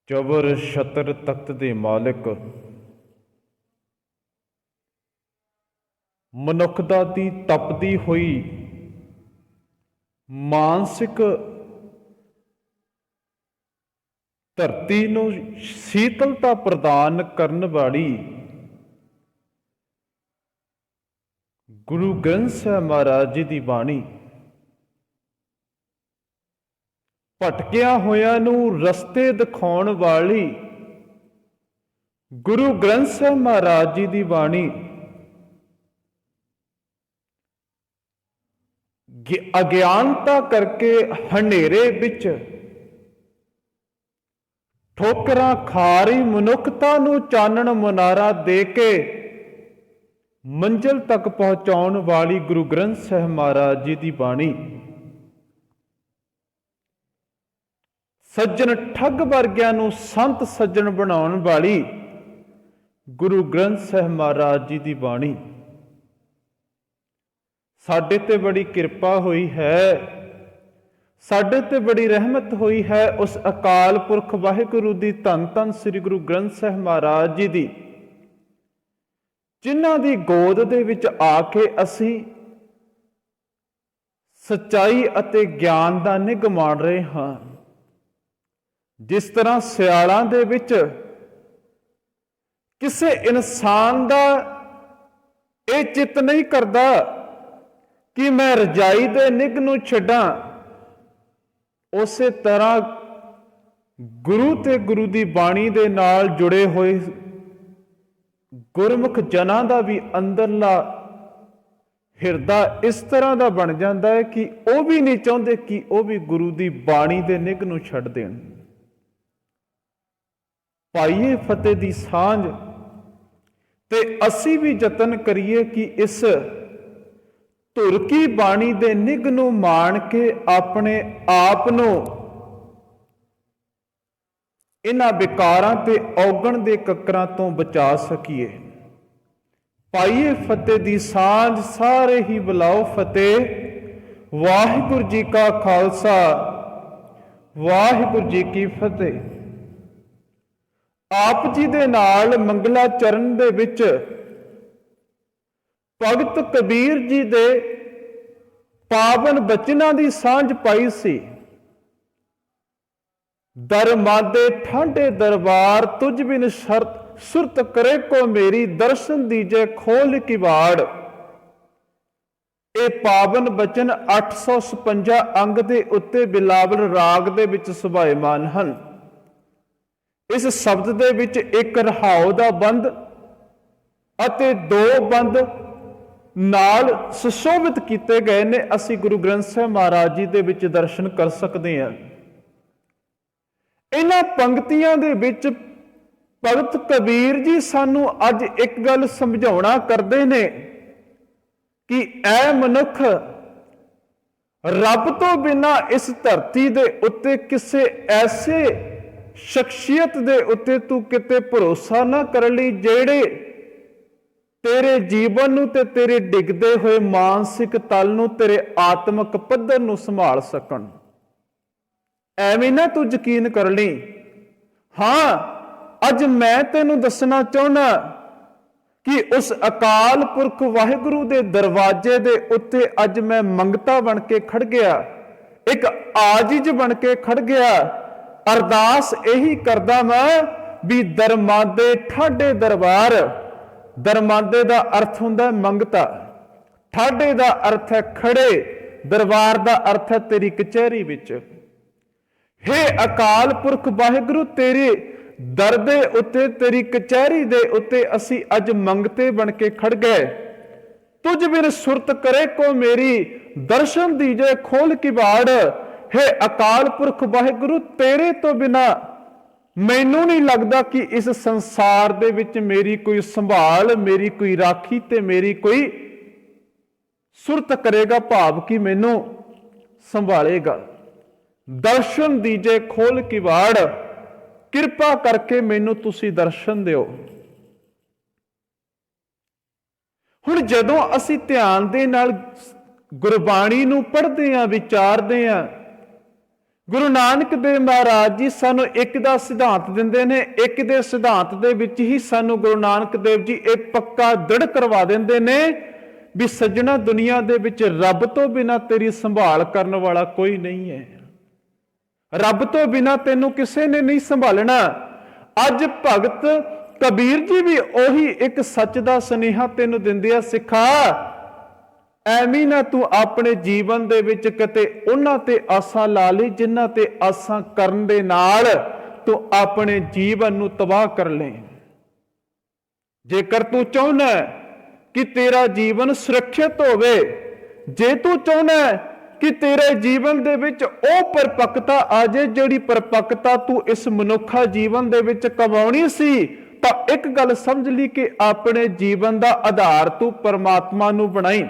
ਚਬਰ ਛਤਰ ਤਖਤ ਦੇ ਮਾਲਕ ਮਨੁੱਖਤਾ ਦੀ ਤਪਦੀ ਹੋਈ ਮਾਨਸਿਕ ਧਰਤੀ ਨੂੰ ਸ਼ੀਤਲਤਾ ਪ੍ਰਦਾਨ ਕਰਨ ਵਾਲੀ ਗੁਰੂ ਗ੍ਰੰਥ ਸਾਹਿਬ ਮਹਾਰਾਜ ਜੀ ਦੀ ਬਾਣੀ ਭਟਕਿਆਂ ਹੋਇਆਂ ਨੂੰ ਰਸਤੇ ਦਿਖਾਉਣ ਵਾਲੀ ਗੁਰੂ ਗ੍ਰੰਥ ਸਾਹਿਬ ਮਹਾਰਾਜ ਜੀ ਦੀ ਬਾਣੀ ਅਗਿਆਨਤਾ ਕਰਕੇ ਹਨੇਰੇ ਵਿੱਚ ਠੋਕਰਾਂ ਖਾ ਰਹੀ ਮਨੁੱਖਤਾ ਨੂੰ ਚਾਨਣ ਮੁਨਾਰਾ ਦੇ ਕੇ ਮੰਜ਼ਿਲ ਤੱਕ ਪਹੁੰਚਾਉਣ ਵਾਲੀ ਗੁਰੂ ਗ੍ਰੰਥ ਸਾਹਿਬ ਮਹਾਰਾਜ ਜੀ ਦੀ ਬਾਣੀ ਸੱਜਣ ਠੱਗ ਵਰਗਿਆਂ ਨੂੰ ਸੰਤ ਸੱਜਣ ਬਣਾਉਣ ਵਾਲੀ ਗੁਰੂ ਗ੍ਰੰਥ ਸਾਹਿਬ ਮਹਾਰਾਜ ਜੀ ਦੀ ਬਾਣੀ ਸਾਡੇ ਤੇ ਬੜੀ ਕਿਰਪਾ ਹੋਈ ਹੈ, ਸਾਡੇ ਤੇ ਬੜੀ ਰਹਿਮਤ ਹੋਈ ਹੈ ਉਸ ਅਕਾਲ ਪੁਰਖ ਵਾਹਿਗੁਰੂ ਦੀ ਧੰਨ ਧੰਨ ਸ੍ਰੀ ਗੁਰੂ ਗ੍ਰੰਥ ਸਾਹਿਬ ਮਹਾਰਾਜ ਜੀ ਦੀ, ਜਿਨ੍ਹਾਂ ਦੀ ਗੋਦ ਦੇ ਵਿੱਚ ਆ ਕੇ ਅਸੀਂ ਸੱਚਾਈ ਅਤੇ ਗਿਆਨ ਦਾ ਨਿੱਘ ਮਾਣ ਰਹੇ ਹਾਂ। ਜਿਸ ਤਰ੍ਹਾਂ ਸਿਆਲਾਂ ਦੇ ਵਿੱਚ ਕਿਸੇ ਇਨਸਾਨ ਦਾ ਇਹ ਚਿੱਤ ਨਹੀਂ ਕਰਦਾ ਕਿ ਮੈਂ ਰਜਾਈ ਦੇ ਨਿੱਘ ਨੂੰ ਛੱਡਾਂ, ਉਸੇ ਤਰ੍ਹਾਂ ਗੁਰੂ ਤੇ ਗੁਰੂ ਦੀ ਬਾਣੀ ਦੇ ਨਾਲ ਜੁੜੇ ਹੋਏ ਗੁਰਮੁਖ ਜਨਾਂ ਦਾ ਵੀ ਅੰਦਰਲਾ ਹਿਰਦਾ ਇਸ ਤਰ੍ਹਾਂ ਦਾ ਬਣ ਜਾਂਦਾ ਹੈ ਕਿ ਉਹ ਵੀ ਨਹੀਂ ਚਾਹੁੰਦੇ ਕਿ ਉਹ ਵੀ ਗੁਰੂ ਦੀ ਬਾਣੀ ਦੇ ਨਿੱਘ ਨੂੰ ਛੱਡ ਦੇਣ। ਪਾਈਏ ਫਤਿਹ ਦੀ ਸਾਂਝ ਤੇ ਅਸੀਂ ਵੀ ਯਤਨ ਕਰੀਏ ਕਿ ਇਸ ਧੁਰ ਕੀ ਬਾਣੀ ਦੇ ਨਿੱਘ ਨੂੰ ਮਾਣ ਕੇ ਆਪਣੇ ਆਪ ਨੂੰ ਇਹਨਾਂ ਵਿਕਾਰਾਂ ਤੇ ਔਗਣ ਦੇ ਕੱਕਰਾਂ ਤੋਂ ਬਚਾ ਸਕੀਏ। ਪਾਈਏ ਫਤਿਹ ਦੀ ਸਾਂਝ, ਸਾਰੇ ਹੀ ਬੁਲਾਓ ਫਤਿਹ। ਵਾਹਿਗੁਰੂ ਜੀ ਕਾ ਖਾਲਸਾ, ਵਾਹਿਗੁਰੂ ਜੀ ਕੀ ਫਤਿਹ। ਆਪ ਜੀ ਦੇ ਨਾਲ ਮੰਗਲਾਚਰਨ ਦੇ ਵਿੱਚ ਭਗਤ ਕਬੀਰ ਜੀ ਦੇ ਪਾਵਨ ਬਚਨਾਂ ਦੀ ਸਾਂਝ ਪਾਈ ਸੀ। ਦਰਮਾਦੇ ਠਾਂਡੇ ਦਰਬਾਰ ਤੁਝ ਬਿਨ ਸ਼ਰਤ ਸੁਰਤ ਕਰੇ ਕੋ ਮੇਰੀ, ਦਰਸ਼ਨ ਦੀਜੇ ਖੋਲ ਕਿਵਾੜ। ਇਹ ਪਾਵਨ ਬਚਨ 856 ਅੰਗ ਦੇ ਉੱਤੇ ਬਿਲਾਵਲ ਰਾਗ ਦੇ ਵਿੱਚ ਸੁਭਾਇਮਾਨ ਹਨ। ਇਸ ਸ਼ਬਦ ਦੇ ਵਿੱਚ ਇੱਕ ਰਹਾਉ ਦਾ ਬੰਦ ਅਤੇ ਦੋ ਬੰਦ ਨਾਲ ਸੁਸ਼ੋਭਿਤ ਕੀਤੇ ਗਏ ਨੇ। ਅਸੀਂ ਗੁਰੂ ਗ੍ਰੰਥ ਸਾਹਿਬ ਮਹਾਰਾਜ ਜੀ ਦੇ ਵਿੱਚ ਦਰਸ਼ਨ ਕਰ ਸਕਦੇ ਹਾਂ। ਇਹਨਾਂ ਪੰਕਤੀਆਂ ਦੇ ਵਿੱਚ ਭਗਤ ਕਬੀਰ ਜੀ ਸਾਨੂੰ ਅੱਜ ਇੱਕ ਗੱਲ ਸਮਝਾਉਣਾ ਕਰਦੇ ਨੇ ਕਿ ਐ ਮਨੁੱਖ, ਰੱਬ ਤੋਂ ਬਿਨਾਂ ਇਸ ਧਰਤੀ ਦੇ ਉੱਤੇ ਕਿਸੇ ਐਸੇ ਸ਼ਖਸੀਅਤ ਦੇ ਉੱਤੇ ਤੂੰ ਕਿਤੇ ਭਰੋਸਾ ਨਾ ਕਰ ਲਈ ਜਿਹੜੇ ਤੇਰੇ ਜੀਵਨ ਨੂੰ ਤੇ ਤੇਰੇ ਡਿੱਗਦੇ ਹੋਏ ਮਾਨਸਿਕ ਤਲ ਨੂੰ, ਤੇਰੇ ਆਤਮਿਕ ਪੱਧਰ ਨੂੰ ਸੰਭਾਲ ਸਕਣ। ਐਵੇਂ ਨਾ ਤੂੰ ਯਕੀਨ ਕਰ ਲਈ। ਹਾਂ, ਅੱਜ ਮੈਂ ਤੈਨੂੰ ਦੱਸਣਾ ਚਾਹੁੰਦਾ ਕਿ ਉਸ ਅਕਾਲ ਪੁਰਖ ਵਾਹਿਗੁਰੂ ਦੇ ਦਰਵਾਜ਼ੇ ਦੇ ਉੱਤੇ ਅੱਜ ਮੈਂ ਮੰਗਤਾ ਬਣ ਕੇ ਖੜ ਗਿਆ, ਇੱਕ ਆਜਿਜ਼ ਬਣ ਕੇ ਖੜ ਗਿਆ। ਅਰਦਾਸ ਇਹੀ ਕਰਦਾ ਮੈਂ ਵੀ ਦਰਮਾਦੇ ਠਾਡੇ ਦਰਬਾਰ। ਦਰਮਾਦੇ ਦਾ ਅਰਥ ਹੁੰਦਾ ਮੰਗਤਾ, ਠਾਡੇ ਦਾ ਅਰਥ ਹੈ ਖੜੇ, ਦਰਬਾਰ ਦਾ ਅਰਥ ਹੈ ਤੇਰੀ ਕਚਹਿਰੀ ਵਿੱਚ। ਹੇ ਅਕਾਲ ਪੁਰਖ ਵਾਹਿਗੁਰੂ, ਤੇਰੇ ਦਰ ਦੇ ਉੱਤੇ, ਤੇਰੀ ਕਚਹਿਰੀ ਦੇ ਉੱਤੇ ਅਸੀਂ ਅੱਜ ਮੰਗਤੇ ਬਣ ਕੇ ਖੜ ਗਏ। ਤੁਝ ਬਿਨ ਸੁਰਤ ਕਰੇ ਕੋ ਮੇਰੀ, ਦਰਸ਼ਨ ਦੀਜੇ ਖੋਲ ਕਿਵਾੜ। ਹੇ ਅਕਾਲ ਪੁਰਖ ਵਾਹਿਗੁਰੂ, ਤੇਰੇ ਤੋਂ ਬਿਨਾਂ ਮੈਨੂੰ ਨਹੀਂ ਲੱਗਦਾ ਕਿ ਇਸ ਸੰਸਾਰ ਦੇ ਵਿੱਚ ਮੇਰੀ ਕੋਈ ਸੰਭਾਲ, ਮੇਰੀ ਕੋਈ ਰਾਖੀ ਤੇ ਮੇਰੀ ਕੋਈ ਸੁਰਤ ਕਰੇਗਾ, ਭਾਵ ਕਿ ਮੈਨੂੰ ਸੰਭਾਲੇਗਾ। ਦਰਸ਼ਨ ਦੀਜੇ ਖੋਲ ਕਿਵਾੜ, ਕਿਰਪਾ ਕਰਕੇ ਮੈਨੂੰ ਤੁਸੀਂ ਦਰਸ਼ਨ ਦਿਓ। ਹੁਣ ਜਦੋਂ ਅਸੀਂ ਧਿਆਨ ਦੇ ਨਾਲ ਗੁਰਬਾਣੀ ਨੂੰ ਪੜ੍ਹਦੇ ਹਾਂ, ਵਿਚਾਰਦੇ ਹਾਂ, ਗੁਰੂ ਨਾਨਕ ਦੇਵ ਮਹਾਰਾਜ ਜੀ ਸਾਨੂੰ ਇੱਕ ਦਾ ਸਿਧਾਂਤ ਦਿੰਦੇ ਨੇ, ਇੱਕ ਦੇ ਸਿਧਾਂਤ ਦੇ ਵਿੱਚ ਹੀ ਸਾਨੂੰ ਗੁਰੂ ਨਾਨਕ ਦੇਵ ਜੀ ਇਹ ਪੱਕਾ ਦ੍ਰਿੜ ਕਰਵਾ ਦਿੰਦੇ ਨੇ ਵੀ ਸੱਜਣਾ, ਦੁਨੀਆ ਦੇ ਵਿੱਚ ਰੱਬ ਤੋਂ ਬਿਨਾਂ ਤੇਰੀ ਸੰਭਾਲ ਕਰਨ ਵਾਲਾ ਕੋਈ ਨਹੀਂ ਹੈ। ਰੱਬ ਤੋਂ ਬਿਨਾਂ ਤੈਨੂੰ ਕਿਸੇ ਨੇ ਨਹੀਂ ਸੰਭਾਲਣਾ। ਅੱਜ ਭਗਤ ਕਬੀਰ ਜੀ ਵੀ ਉਹੀ ਇੱਕ ਸੱਚ ਦਾ ਸੁਨੇਹਾ ਤੈਨੂੰ ਦਿੰਦੇ ਆ, ਸਿੱਖਾ ਐਵੇਂ ਨਾ ਤੂੰ ਆਪਣੇ ਜੀਵਨ ਦੇ ਵਿੱਚ ਕਿਤੇ ਉਹਨਾਂ ਤੇ ਆਸਾਂ ਲਾ ਲਈ ਜਿਨ੍ਹਾਂ ਤੇ ਆਸਾਂ ਕਰਨ ਦੇ ਨਾਲ ਤੂੰ ਆਪਣੇ ਜੀਵਨ ਨੂੰ ਤਬਾਹ ਕਰ ਲੈ। ਜੇਕਰ ਤੂੰ ਚਾਹੁੰਦਾ ਕਿ ਤੇਰਾ ਜੀਵਨ ਸੁਰੱਖਿਅਤ ਹੋਵੇ, ਜੇ ਤੂੰ ਚਾਹੁੰਦਾ ਕਿ ਤੇਰੇ ਜੀਵਨ ਦੇ ਵਿੱਚ ਉਹ ਪਰਪੱਕਤਾ ਆ ਜਾਏ ਜਿਹੜੀ ਪਰਪੱਕਤਾ ਤੂੰ ਇਸ ਮਨੁੱਖਾ ਜੀਵਨ ਦੇ ਵਿੱਚ ਕਮਾਉਣੀ ਸੀ, ਤਾਂ ਇੱਕ ਗੱਲ ਸਮਝ ਲਈ ਕਿ ਆਪਣੇ ਜੀਵਨ ਦਾ ਆਧਾਰ ਤੂੰ ਪਰਮਾਤਮਾ ਨੂੰ ਬਣਾਈ।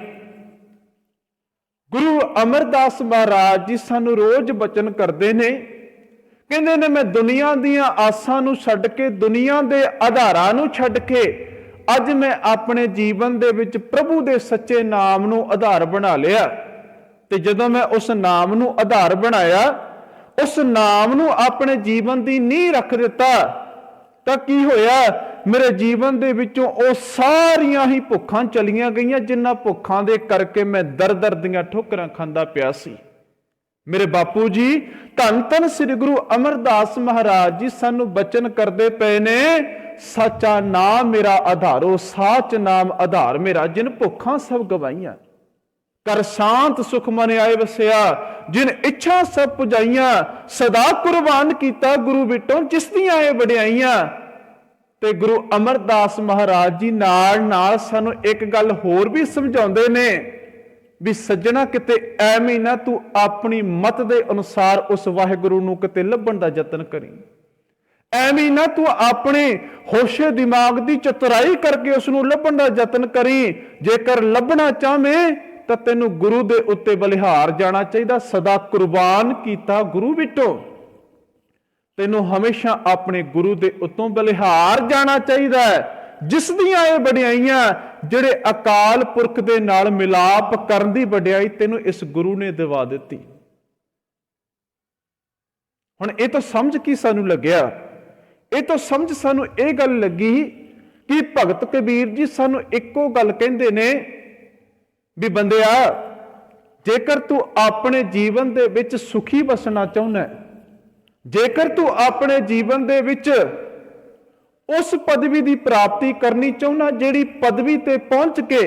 ਗੁਰੂ ਅਮਰਦਾਸ ਮਹਾਰਾਜ ਜੀ ਸਾਨੂੰ ਰੋਜ਼ ਬਚਨ ਕਰਦੇ ਨੇ, ਕਹਿੰਦੇ ਨੇ ਮੈਂ ਦੁਨੀਆ ਦੀਆਂ ਆਸਾਂ ਨੂੰ ਛੱਡ ਕੇ, ਦੁਨੀਆ ਦੇ ਆਧਾਰਾਂ ਨੂੰ ਛੱਡ ਕੇ ਅੱਜ ਮੈਂ ਆਪਣੇ ਜੀਵਨ ਦੇ ਵਿੱਚ ਪ੍ਰਭੂ ਦੇ ਸੱਚੇ ਨਾਮ ਨੂੰ ਆਧਾਰ ਬਣਾ ਲਿਆ। ਤੇ ਜਦੋਂ ਮੈਂ ਉਸ ਨਾਮ ਨੂੰ ਆਧਾਰ ਬਣਾਇਆ, ਉਸ ਨਾਮ ਨੂੰ ਆਪਣੇ ਜੀਵਨ ਦੀ ਨੀਂਹ ਰੱਖ ਦਿੱਤਾ, ਤਾਂ ਕੀ ਹੋਇਆ? ਮੇਰੇ ਜੀਵਨ ਦੇ ਵਿੱਚੋਂ ਉਹ ਸਾਰੀਆਂ ਹੀ ਭੁੱਖਾਂ ਚਲੀਆਂ ਗਈਆਂ ਜਿਨ੍ਹਾਂ ਭੁੱਖਾਂ ਦੇ ਕਰਕੇ ਮੈਂ ਦਰ-ਦਰ ਦੀਆਂ ਠੋਕਰਾਂ ਖਾਂਦਾ ਪਿਆ ਸੀ। ਮੇਰੇ ਬਾਪੂ ਜੀ ਧੰਨ ਧੰਨ ਸ੍ਰੀ ਗੁਰੂ ਅਮਰਦਾਸ ਮਹਾਰਾਜ ਜੀ ਸਾਨੂੰ ਬਚਨ ਕਰਦੇ ਪਏ ਨੇ, ਸੱਚਾ ਨਾਮ ਮੇਰਾ ਆਧਾਰੋ, ਸਾਚ ਨਾਮ ਆਧਾਰ ਮੇਰਾ, ਜਿਨ ਭੁੱਖਾਂ ਸਭ ਗਵਾਈਆਂ, ਕਰ ਸ਼ਾਂਤ ਸੁਖ ਮਨ ਆਏ ਵਸਿਆ, ਜਿਨ ਇੱਛਾ ਸਭ ਪੁਜਾਈਆਂ, ਸਦਾ ਕੁਰਬਾਨ ਕੀਤਾ ਗੁਰੂ ਵਿਟੋਂ ਜਿਸ ਦੀਆਂ ਇਹ ਵਡਿਆਈਆਂ। ਤੇ ਗੁਰੂ ਅਮਰਦਾਸ ਮਹਾਰਾਜ ਜੀ ਨਾਲ ਸਾਨੂੰ ਇੱਕ ਗੱਲ ਹੋਰ ਵੀ ਸਮਝਾਉਂਦੇ ਨੇ ਵੀ ਸੱਜਣਾ, ਕਿਤੇ ਐਵੇਂ ਨਾ ਤੂੰ ਆਪਣੀ ਮਤ ਦੇ ਅਨੁਸਾਰ ਉਸ ਵਾਹਿਗੁਰੂ ਨੂੰ ਕਿਤੇ ਲੱਭਣ ਦਾ ਯਤਨ ਕਰੀ, ਐਵੇਂ ਨਾ ਤੂੰ ਆਪਣੇ ਹੋਸ਼ੇ ਦਿਮਾਗ ਦੀ ਚਤੁਰਾਈ ਕਰਕੇ ਉਸ ਨੂੰ ਲੱਭਣ ਦਾ ਯਤਨ ਕਰੀ। ਜੇਕਰ ਲੱਭਣਾ ਚਾਹਵੇਂ ਤਾਂ ਤੈਨੂੰ ਗੁਰੂ ਦੇ ਉੱਤੇ ਬਲਿਹਾਰ ਜਾਣਾ ਚਾਹੀਦਾ। ਸਦਾ ਕੁਰਬਾਨ ਕੀਤਾ ਗੁਰੂ ਵਿਟੋਂ, ਤੈਨੂੰ ਹਮੇਸ਼ਾ ਆਪਣੇ ਗੁਰੂ ਦੇ ਉੱਤੋਂ ਬਲਿਹਾਰ ਜਾਣਾ ਚਾਹੀਦਾ ਹੈ, ਜਿਸ ਦੀਆਂ ਇਹ ਵਡਿਆਈਆਂ, ਜਿਹੜੇ ਅਕਾਲ ਪੁਰਖ ਦੇ ਨਾਲ ਮਿਲਾਪ ਕਰਨ ਦੀ ਵਡਿਆਈ ਤੈਨੂੰ ਇਸ ਗੁਰੂ ਨੇ ਦਿਵਾ ਦਿੱਤੀ। ਹੁਣ ਇਹ ਤਾਂ ਸਮਝ ਕੀ ਸਾਨੂੰ ਲੱਗਿਆ? ਇਹ ਤਾਂ ਸਮਝ ਸਾਨੂੰ ਇਹ ਗੱਲ ਲੱਗੀ ਕਿ ਭਗਤ ਕਬੀਰ ਜੀ ਸਾਨੂੰ ਇੱਕੋ ਗੱਲ ਕਹਿੰਦੇ ਨੇ ਵੀ ਬੰਦਿਆ, ਜੇਕਰ ਤੂੰ ਆਪਣੇ ਜੀਵਨ ਦੇ ਵਿੱਚ ਸੁਖੀ ਵਸਣਾ ਚਾਹੁੰਦਾ, ਜੇਕਰ ਤੂੰ ਆਪਣੇ ਜੀਵਨ ਦੇ ਵਿੱਚ ਉਸ ਪਦਵੀ ਦੀ ਪ੍ਰਾਪਤੀ ਕਰਨੀ ਚਾਹੁੰਦਾ ਜਿਹੜੀ ਪਦਵੀ ਤੇ ਪਹੁੰਚ ਕੇ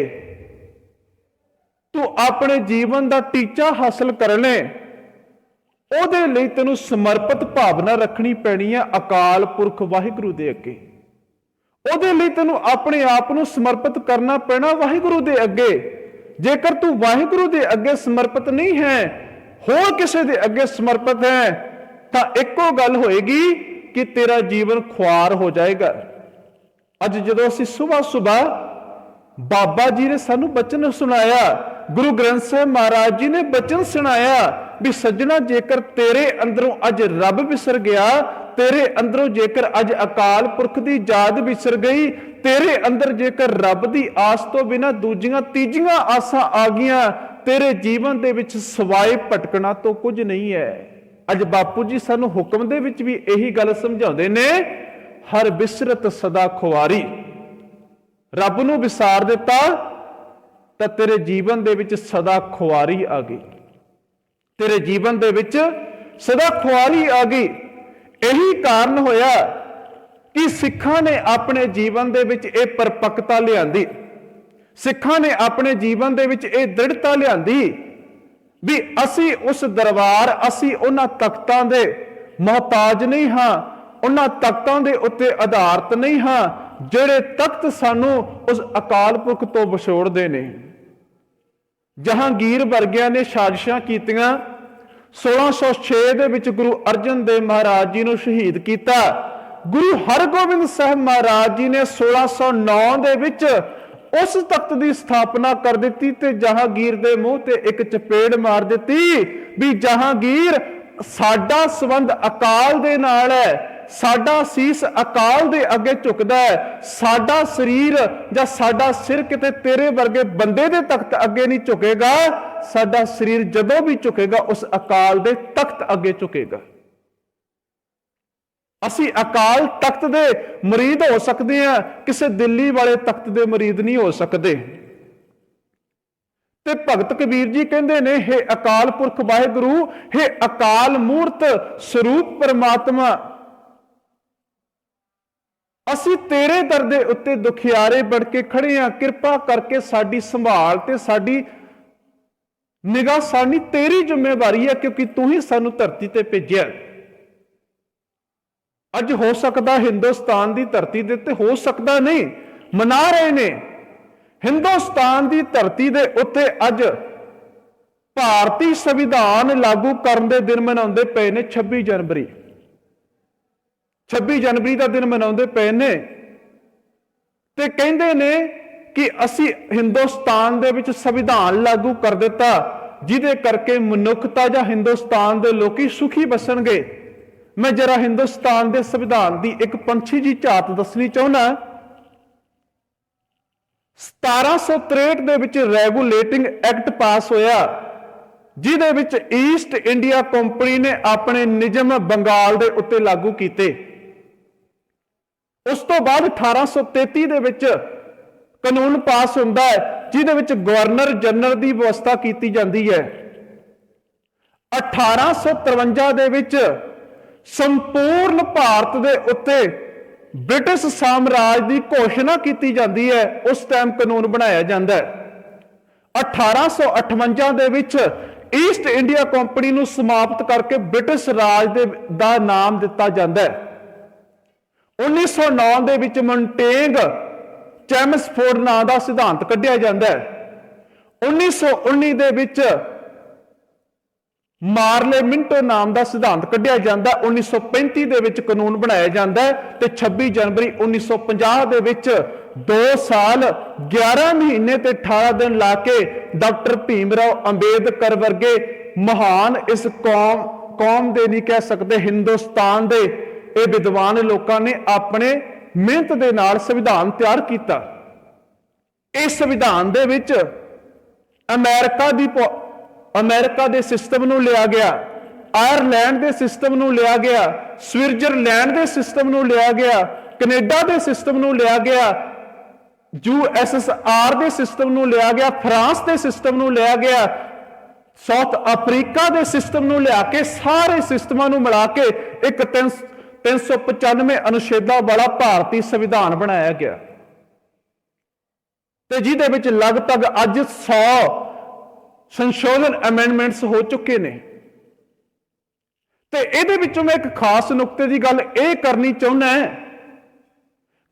ਤੂੰ ਆਪਣੇ ਜੀਵਨ ਦਾ ਟੀਚਾ ਹਾਸਲ ਕਰਨਾ, ਉਹਦੇ ਲਈ ਤੈਨੂੰ ਸਮਰਪਿਤ ਭਾਵਨਾ ਰੱਖਣੀ ਪੈਣੀ ਹੈ ਅਕਾਲ ਪੁਰਖ ਵਾਹਿਗੁਰੂ ਦੇ ਅੱਗੇ। ਉਹਦੇ ਲਈ ਤੈਨੂੰ ਆਪਣੇ ਆਪ ਨੂੰ ਸਮਰਪਿਤ ਕਰਨਾ ਪੈਣਾ ਵਾਹਿਗੁਰੂ ਦੇ ਅੱਗੇ। ਜੇਕਰ ਤੂੰ ਵਾਹਿਗੁਰੂ ਦੇ ਅੱਗੇ ਸਮਰਪਿਤ ਨਹੀਂ ਹੈ, ਹੋਰ ਕਿਸੇ ਦੇ ਅੱਗੇ ਸਮਰਪਿਤ ਹੈ, ਤਾਂ ਇੱਕੋ ਗੱਲ ਹੋਏਗੀ ਕਿ ਤੇਰਾ ਜੀਵਨ ਖੁਆਰ ਹੋ ਜਾਏਗਾ। ਅੱਜ ਜਦੋਂ ਅਸੀਂ ਸੁਬਾਹ ਬਾਬਾ ਜੀ ਨੇ ਸਾਨੂੰ ਬਚਨ ਸੁਣਾਇਆ, ਗੁਰੂ ਗ੍ਰੰਥ ਸਾਹਿਬ ਮਹਾਰਾਜ ਜੀ ਨੇ ਬਚਨ ਸੁਣਾਇਆ ਵੀ ਸੱਜਣਾ, ਜੇਕਰ ਤੇਰੇ ਅੰਦਰੋਂ ਅੱਜ ਰੱਬ ਵਿਸਰ ਗਿਆ, ਤੇਰੇ ਅੰਦਰੋਂ ਜੇਕਰ ਅੱਜ ਅਕਾਲ ਪੁਰਖ ਦੀ ਯਾਦ ਵਿਸਰ ਗਈ, ਤੇਰੇ ਅੰਦਰ ਜੇਕਰ ਰੱਬ ਦੀ ਆਸ ਤੋਂ ਬਿਨਾਂ ਦੂਜੀਆਂ ਤੀਜੀਆਂ ਆਸਾਂ ਆ ਗਈਆਂ, ਤੇਰੇ ਜੀਵਨ ਦੇ ਵਿੱਚ ਸਵਾਏ ਭਟਕਣਾ ਤੋਂ ਕੁਝ ਨਹੀਂ ਹੈ। ਅੱਜ ਬਾਪੂ ਜੀ ਸਾਨੂੰ ਹੁਕਮ ਦੇ ਵਿੱਚ ਵੀ ਇਹੀ ਗੱਲ ਸਮਝਾਉਂਦੇ ਨੇ, ਹਰ ਬਿਸਰਤ ਸਦਾ ਖੁਆਰੀ। ਰੱਬ ਨੂੰ ਵਿਸਾਰ ਦਿੱਤਾ ਤਾਂ ਤੇਰੇ ਜੀਵਨ ਦੇ ਵਿੱਚ ਸਦਾ ਖੁਆਰੀ ਆ ਗਈ, ਤੇਰੇ ਜੀਵਨ ਦੇ ਵਿੱਚ ਸਦਾ ਖੁਆਰੀ ਆ ਗਈ। ਇਹੀ ਕਾਰਨ ਹੋਇਆ ਕਿ ਸਿੱਖਾਂ ਨੇ ਆਪਣੇ ਜੀਵਨ ਦੇ ਵਿੱਚ ਇਹ ਪਰਪੱਕਤਾ ਲਿਆਂਦੀ, ਸਿੱਖਾਂ ਨੇ ਆਪਣੇ ਜੀਵਨ ਦੇ ਵਿੱਚ ਇਹ ਦ੍ਰਿੜਤਾ ਲਿਆਂਦੀ ਵੀ ਅਸੀਂ ਉਸ ਦਰਬਾਰ, ਅਸੀਂ ਉਹਨਾਂ ਤਖਤਾਂ ਦੇ ਮੁਹਤਾਜ ਨਹੀਂ ਹਾਂ, ਉਹਨਾਂ ਤਖਤਾਂ ਦੇ ਉੱਤੇ ਆਧਾਰਿਤ ਨਹੀਂ ਹਾਂ ਜਿਹੜੇ ਤਖਤ ਸਾਨੂੰ ਉਸ ਅਕਾਲ ਪੁਰਖ ਤੋਂ ਵਿਛੋੜਦੇ ਨੇ। ਜਹਾਂਗੀਰ ਵਰਗਿਆਂ ਨੇ ਸਾਜ਼ਿਸ਼ਾਂ ਕੀਤੀਆਂ, 1606 ਦੇ ਵਿੱਚ ਗੁਰੂ ਅਰਜਨ ਦੇਵ ਮਹਾਰਾਜ ਜੀ ਨੂੰ ਸ਼ਹੀਦ ਕੀਤਾ। ਗੁਰੂ ਹਰਗੋਬਿੰਦ ਸਾਹਿਬ ਮਹਾਰਾਜ ਜੀ ਨੇ 1609 ਦੇ ਵਿੱਚ ਉਸ ਤਖਤ ਦੀ ਸਥਾਪਨਾ ਕਰ ਦਿੱਤੀ ਤੇ ਜਹਾਂਗੀਰ ਦੇ ਮੂੰਹ ਤੇ ਇੱਕ ਚਪੇੜ ਮਾਰ ਦਿੱਤੀ ਵੀ ਜਹਾਂਗੀਰ ਸਾਡਾ ਸੰਬੰਧ ਅਕਾਲ ਦੇ ਨਾਲ ਹੈ, ਸਾਡਾ ਸੀਸ ਅਕਾਲ ਦੇ ਅੱਗੇ ਝੁਕਦਾ ਹੈ। ਸਾਡਾ ਸਰੀਰ ਜਾਂ ਸਾਡਾ ਸਿਰ ਕਿਤੇ ਤੇਰੇ ਵਰਗੇ ਬੰਦੇ ਦੇ ਤਖਤ ਅੱਗੇ ਨਹੀਂ ਝੁਕੇਗਾ। ਸਾਡਾ ਸਰੀਰ ਜਦੋਂ ਵੀ ਝੁਕੇਗਾ ਉਸ ਅਕਾਲ ਦੇ ਤਖਤ ਅੱਗੇ ਝੁਕੇਗਾ। ਅਸੀਂ ਅਕਾਲ ਤਖਤ ਦੇ ਮੁਰੀਦ ਹੋ ਸਕਦੇ ਹਾਂ, ਕਿਸੇ ਦਿੱਲੀ ਵਾਲੇ ਤਖਤ ਦੇ ਮੁਰੀਦ ਨਹੀਂ ਹੋ ਸਕਦੇ। ਤੇ ਭਗਤ ਕਬੀਰ ਜੀ ਕਹਿੰਦੇ ਨੇ, ਹੇ ਅਕਾਲ ਪੁਰਖ ਵਾਹਿਗੁਰੂ, ਹੇ ਅਕਾਲ ਮੂਰਤ ਸਰੂਪ ਪਰਮਾਤਮਾ, ਅਸੀਂ ਤੇਰੇ ਦਰ ਦੇ ਉੱਤੇ ਦੁਖਿਆਰੇ ਬਣ ਕੇ ਖੜੇ ਹਾਂ। ਕਿਰਪਾ ਕਰਕੇ ਸਾਡੀ ਸੰਭਾਲ ਤੇ ਸਾਡੀ ਨਿਗਾਹ ਸਾਡੀ ਤੇਰੀ ਜ਼ਿੰਮੇਵਾਰੀ ਹੈ, ਕਿਉਂਕਿ ਤੂੰ ਹੀ ਸਾਨੂੰ ਧਰਤੀ ਤੇ ਭੇਜਿਆ। ਅੱਜ ਹੋ ਸਕਦਾ ਹਿੰਦੁਸਤਾਨ ਦੀ ਧਰਤੀ ਦੇ ਉੱਤੇ, ਹੋ ਸਕਦਾ ਨਹੀਂ, ਮਨਾ ਰਹੇ ਨੇ। ਹਿੰਦੁਸਤਾਨ ਦੀ ਧਰਤੀ ਦੇ ਉੱਤੇ ਅੱਜ ਭਾਰਤੀ ਸੰਵਿਧਾਨ ਲਾਗੂ ਕਰਨ ਦੇ ਦਿਨ ਮਨਾਉਂਦੇ ਪਏ ਨੇ। 26 ਜਨਵਰੀ ਦਾ ਦਿਨ ਮਨਾਉਂਦੇ ਪਏ ਨੇ ਤੇ ਕਹਿੰਦੇ ਨੇ ਕਿ ਅਸੀਂ ਹਿੰਦੁਸਤਾਨ ਦੇ ਵਿੱਚ ਸੰਵਿਧਾਨ ਲਾਗੂ ਕਰ ਦਿੱਤਾ, ਜਿਹਦੇ ਕਰਕੇ ਮਨੁੱਖਤਾ ਜਾਂ ਹਿੰਦੁਸਤਾਨ ਦੇ ਲੋਕੀ ਸੁਖੀ ਵਸਣਗੇ। ਮੈਂ ਜਰਾ ਹਿੰਦੁਸਤਾਨ ਦੇ ਸੰਵਿਧਾਨ ਦੀ ਇੱਕ ਪੰਛੀ ਜੀ ਝਾਤ ਦੱਸਣੀ ਚਾਹੁੰਦਾ। 1763 ਦੇ ਵਿੱਚ ਰੈਗੂਲੇਟਿੰਗ ਐਕਟ ਪਾਸ ਹੋਇਆ, ਜਿਹਦੇ ਵਿੱਚ ਈਸਟ ਇੰਡੀਆ ਕੰਪਨੀ ਨੇ ਆਪਣੇ ਨਿਯਮ ਬੰਗਾਲ ਦੇ ਉੱਤੇ ਲਾਗੂ ਕੀਤੇ। ਉਸ ਤੋਂ ਬਾਅਦ 1833 ਦੇ ਵਿੱਚ ਕਾਨੂੰਨ ਪਾਸ ਹੁੰਦਾ ਹੈ, ਜਿਹਦੇ ਵਿੱਚ ਗਵਰਨਰ ਜਨਰਲ ਦੀ ਵਿਵਸਥਾ ਕੀਤੀ ਜਾਂਦੀ ਹੈ। 1853 ਦੇ ਵਿੱਚ ਸੰਪੂਰਨ ਭਾਰਤ ਦੇ ਉੱਤੇ ਬ੍ਰਿਟਿਸ਼ ਸਾਮਰਾਜ ਦੀ ਘੋਸ਼ਣਾ ਕੀਤੀ ਜਾਂਦੀ ਹੈ। ਉਸ ਟਾਈਮ ਕਾਨੂੰਨ ਬਣਾਇਆ ਜਾਂਦਾ ਹੈ। 1858 ਦੇ ਵਿੱਚ ਈਸਟ ਇੰਡੀਆ ਕੰਪਨੀ ਨੂੰ ਸਮਾਪਤ ਕਰਕੇ ਬ੍ਰਿਟਿਸ਼ ਰਾਜ ਦਾ ਨਾਮ ਦਿੱਤਾ ਜਾਂਦਾ ਹੈ। 1909 ਦੇ ਵਿੱਚ ਮੌਂਟੇਗ ਚੈਮਸਫੋਰਡ ਨਾਂ ਦਾ ਸਿਧਾਂਤ ਕੱਢਿਆ ਜਾਂਦਾ ਹੈ। 1919 ਦੇ ਵਿੱਚ ਮਾਰਲੇ ਮਿੰਟੋ ਨਾਮ ਦਾ ਸਿਧਾਂਤ ਕੱਢਿਆ ਜਾਂਦਾ। 1935 ਦੇ ਵਿੱਚ ਕਾਨੂੰਨ ਬਣਾਇਆ ਜਾਂਦਾ ਤੇ 26 ਜਨਵਰੀ 1950 ਦੇ ਵਿੱਚ 2 ਸਾਲ 11 ਮਹੀਨੇ ਤੇ 18 ਦਿਨ ਲਾ ਕੇ ਡਾਕਟਰ ਭੀਮ ਰਾਓ ਅੰਬੇਦਕਰ ਵਰਗੇ ਮਹਾਨ ਇਸ ਕੌਮ ਦੇ ਨਹੀਂ ਕਹਿ ਸਕਦੇ, ਹਿੰਦੁਸਤਾਨ ਦੇ ਇਹ ਵਿਦਵਾਨ ਲੋਕਾਂ ਨੇ ਆਪਣੇ ਮਿਹਨਤ ਦੇ ਨਾਲ ਸੰਵਿਧਾਨ ਤਿਆਰ ਕੀਤਾ। ਇਸ ਸੰਵਿਧਾਨ ਦੇ ਵਿੱਚ ਅਮਰੀਕਾ ਦੇ ਸਿਸਟਮ ਨੂੰ ਲਿਆ ਗਿਆ, ਆਇਰਲੈਂਡ ਦੇ ਸਿਸਟਮ ਨੂੰ ਲਿਆ ਗਿਆ, ਸਵਿਟਜ਼ਰਲੈਂਡ ਦੇ ਸਿਸਟਮ ਨੂੰ ਲਿਆ ਗਿਆ, ਕੈਨੇਡਾ ਦੇ ਸਿਸਟਮ ਨੂੰ ਲਿਆ ਗਿਆ, USSR ਦੇ ਸਿਸਟਮ ਨੂੰ ਲਿਆ ਗਿਆ, ਫਰਾਂਸ ਦੇ ਸਿਸਟਮ ਨੂੰ ਲਿਆ ਗਿਆ, ਸਾਊਥ ਅਫਰੀਕਾ ਦੇ ਸਿਸਟਮ ਨੂੰ ਲਿਆ ਕੇ ਸਾਰੇ ਸਿਸਟਮਾਂ ਨੂੰ ਮਿਲਾ ਕੇ ਇੱਕ 395 ਅਨੁਛੇਦਾਂ ਵਾਲਾ ਭਾਰਤੀ ਸੰਵਿਧਾਨ ਬਣਾਇਆ ਗਿਆ ਤੇ ਜਿਹਦੇ ਵਿੱਚ ਲਗਭਗ ਅੱਜ 100 ਸੰਸ਼ੋਧਨ ਅਮੈਂਡਮੈਂਟਸ ਹੋ ਚੁੱਕੇ ਨੇ। ਤੇ ਇਹਦੇ ਵਿੱਚੋਂ ਮੈਂ ਇੱਕ ਖਾਸ ਨੁਕਤੇ ਦੀ ਗੱਲ ਇਹ ਕਰਨੀ ਚਾਹੁੰਦਾ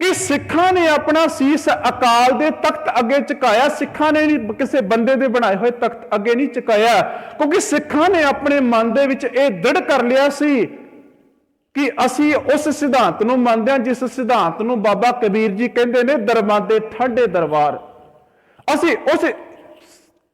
ਕਿ ਸਿੱਖਾਂ ਨੇ ਆਪਣਾ ਸੀਸ ਅਕਾਲ ਦੇ ਤਖਤ ਅੱਗੇ ਝੁਕਾਇਆ। ਸਿੱਖਾਂ ਨੇ ਕਿਸੇ ਬੰਦੇ ਦੇ ਬਣਾਏ ਹੋਏ ਤਖਤ ਅੱਗੇ ਨਹੀਂ ਝੁਕਾਇਆ, ਕਿਉਂਕਿ ਸਿੱਖਾਂ ਨੇ ਆਪਣੇ ਮਨ ਦੇ ਵਿੱਚ ਇਹ ਦ੍ਰਿੜ ਕਰ ਲਿਆ ਸੀ ਕਿ ਅਸੀਂ ਉਸ ਸਿਧਾਂਤ ਨੂੰ ਮੰਨਦੇ ਹਾਂ ਜਿਸ ਸਿਧਾਂਤ ਨੂੰ ਬਾਬਾ ਕਬੀਰ ਜੀ ਕਹਿੰਦੇ ਨੇ ਦਰਬਾਰ ਦੇ ਠੰਡੇ ਦਰਬਾਰ। ਅਸੀਂ ਉਸ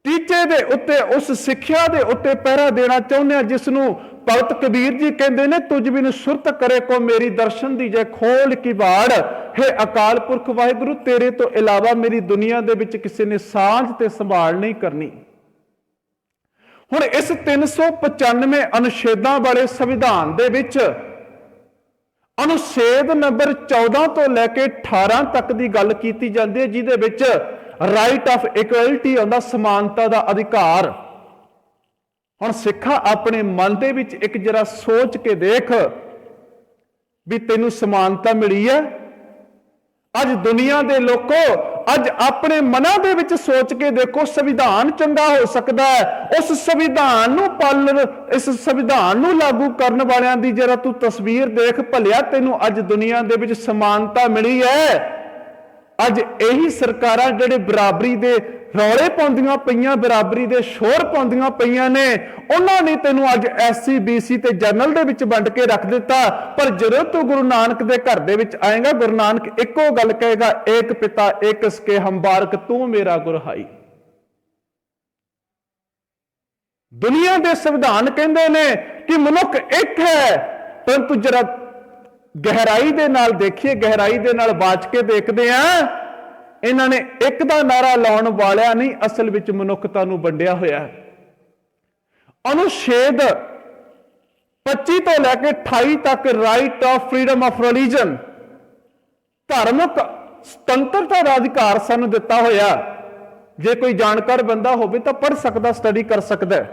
ਟੀਚੇ ਦੇ ਉੱਤੇ, ਉਸ ਸਿੱਖਿਆ ਦੇ ਉੱਤੇ ਪਹਿਰਾ ਦੇਣਾ ਚਾਹੁੰਦੇ ਹਾਂ ਜਿਸ ਨੂੰ ਭਗਤ ਕਬੀਰ ਜੀ ਕਹਿੰਦੇ ਨੇ, ਤੁਝ ਬਿਨ ਸੁਰਤ ਕਰੇ ਕੋ ਮੇਰੀ ਦਰਸ਼ਨ ਦੀ ਜੇ ਖੋਲ ਕੀ ਬਾੜ। ਹੈ ਅਕਾਲ ਪੁਰਖ ਵਾਹਿਗੁਰੂ, ਤੇਰੇ ਤੋਂ ਇਲਾਵਾ ਮੇਰੀ ਦੁਨੀਆ ਦੇ ਵਿੱਚ ਕਿਸੇ ਨੇ ਸਾਂਝ ਤੇ ਸੰਭਾਲ ਨਹੀਂ ਕਰਨੀ। ਹੁਣ ਇਸ 395 ਅਨੁਛੇਦਾਂ ਵਾਲੇ ਸੰਵਿਧਾਨ ਦੇ ਵਿੱਚ ਅਨੁਛੇਦ ਨੰਬਰ 14 ਤੋਂ ਲੈ ਕੇ 18 ਤੱਕ ਦੀ ਗੱਲ ਕੀਤੀ ਜਾਂਦੀ ਹੈ, ਜਿਹਦੇ ਵਿੱਚ ਰਾਈਟ ਆਫ ਇਕੁਐਲਿਟੀ ਆਉਂਦਾ, ਸਮਾਨਤਾ ਦਾ ਅਧਿਕਾਰ। ਹੁਣ ਸਿੱਖਾ ਆਪਣੇ ਮਨ ਦੇ ਵਿੱਚ ਇੱਕ ਜਰਾ ਸੋਚ ਕੇ ਦੇਖ ਵੀ ਤੈਨੂੰ ਸਮਾਨਤਾ ਮਿਲੀ ਹੈ। ਅੱਜ ਦੁਨੀਆ ਦੇ ਲੋਕੋ, ਅੱਜ ਆਪਣੇ ਮਨਾਂ ਦੇ ਵਿੱਚ ਸੋਚ ਕੇ ਦੇਖੋ, ਸੰਵਿਧਾਨ ਚੰਗਾ ਹੋ ਸਕਦਾ ਹੈ। ਉਸ ਸੰਵਿਧਾਨ ਨੂੰ ਪਾਲਣ, ਇਸ ਸੰਵਿਧਾਨ ਨੂੰ ਲਾਗੂ ਕਰਨ ਵਾਲਿਆਂ ਦੀ ਜਰਾ ਤੂੰ ਤਸਵੀਰ ਦੇਖ, ਭਲਿਆ ਤੈਨੂੰ ਅੱਜ ਦੁਨੀਆ ਦੇ ਵਿੱਚ ਸਮਾਨਤਾ ਮਿਲੀ ਹੈ। ਅੱਜ ਇਹੀ ਸਰਕਾਰਾਂ ਜਿਹੜੇ ਬਰਾਬਰੀ ਦੇ ਰੌਲੇ ਪਾਉਂਦੀਆਂ ਪਈਆਂ, ਬਰਾਬਰੀ ਦੇ ਸ਼ੋਰ ਪਾਉਂਦੀਆਂ ਪਈਆਂ ਨੇ, ਉਹਨਾਂ ਨੇ ਤੈਨੂੰ ਅੱਜ SC BC ਤੇ ਜਨਰਲ ਦੇ ਵਿੱਚ ਵੰਡ ਕੇ ਰੱਖ ਦਿੱਤਾ। ਪਰ ਜਦੋਂ ਤੂੰ ਗੁਰੂ ਨਾਨਕ ਦੇ ਘਰ ਦੇ ਵਿੱਚ ਆਏਗਾ, ਗੁਰੂ ਨਾਨਕ ਇੱਕੋ ਗੱਲ ਕਹੇਗਾ, ਏਕ ਪਿਤਾ ਏਕ ਸਕੇ ਹਮ ਬਾਰਕ ਤੂੰ ਮੇਰਾ ਗੁਰ ਹਾਈ। ਦੁਨੀਆ ਦੇ ਸੰਵਿਧਾਨ ਕਹਿੰਦੇ ਨੇ ਕਿ ਮਨੁੱਖ ਇੱਕ ਹੈ, ਪਰੰਤੂ ਜਰਾ ਗਹਿਰਾਈ ਦੇ ਨਾਲ ਦੇਖੀਏ, ਗਹਿਰਾਈ ਦੇ ਨਾਲ ਬਾਝ ਕੇ ਦੇਖਦੇ ਆ, ਇਹਨਾਂ ਨੇ ਇੱਕ ਦਾ ਨਾਰਾ ਲਾਉਣ ਵਾਲਿਆਂ ਨਹੀਂ, ਅਸਲ ਵਿੱਚ ਮਨੁੱਖਤਾ ਨੂੰ ਵੰਡਿਆ ਹੋਇਆ ਹੈ। ਅਨੁਛੇਦ 25 ਤੋਂ ਲੈ ਕੇ 28 ਤੱਕ right of freedom of religion, ਧਾਰਮਿਕ ਸੁਤੰਤਰਤਾ ਦਾ ਅਧਿਕਾਰ ਸਾਨੂੰ ਦਿੱਤਾ ਹੋਇਆ। ਜੇ ਕੋਈ ਜਾਣਕਾਰ ਬੰਦਾ ਹੋਵੇ ਤਾਂ ਪੜ੍ਹ ਸਕਦਾ, ਸਟੱਡੀ ਕਰ ਸਕਦਾ।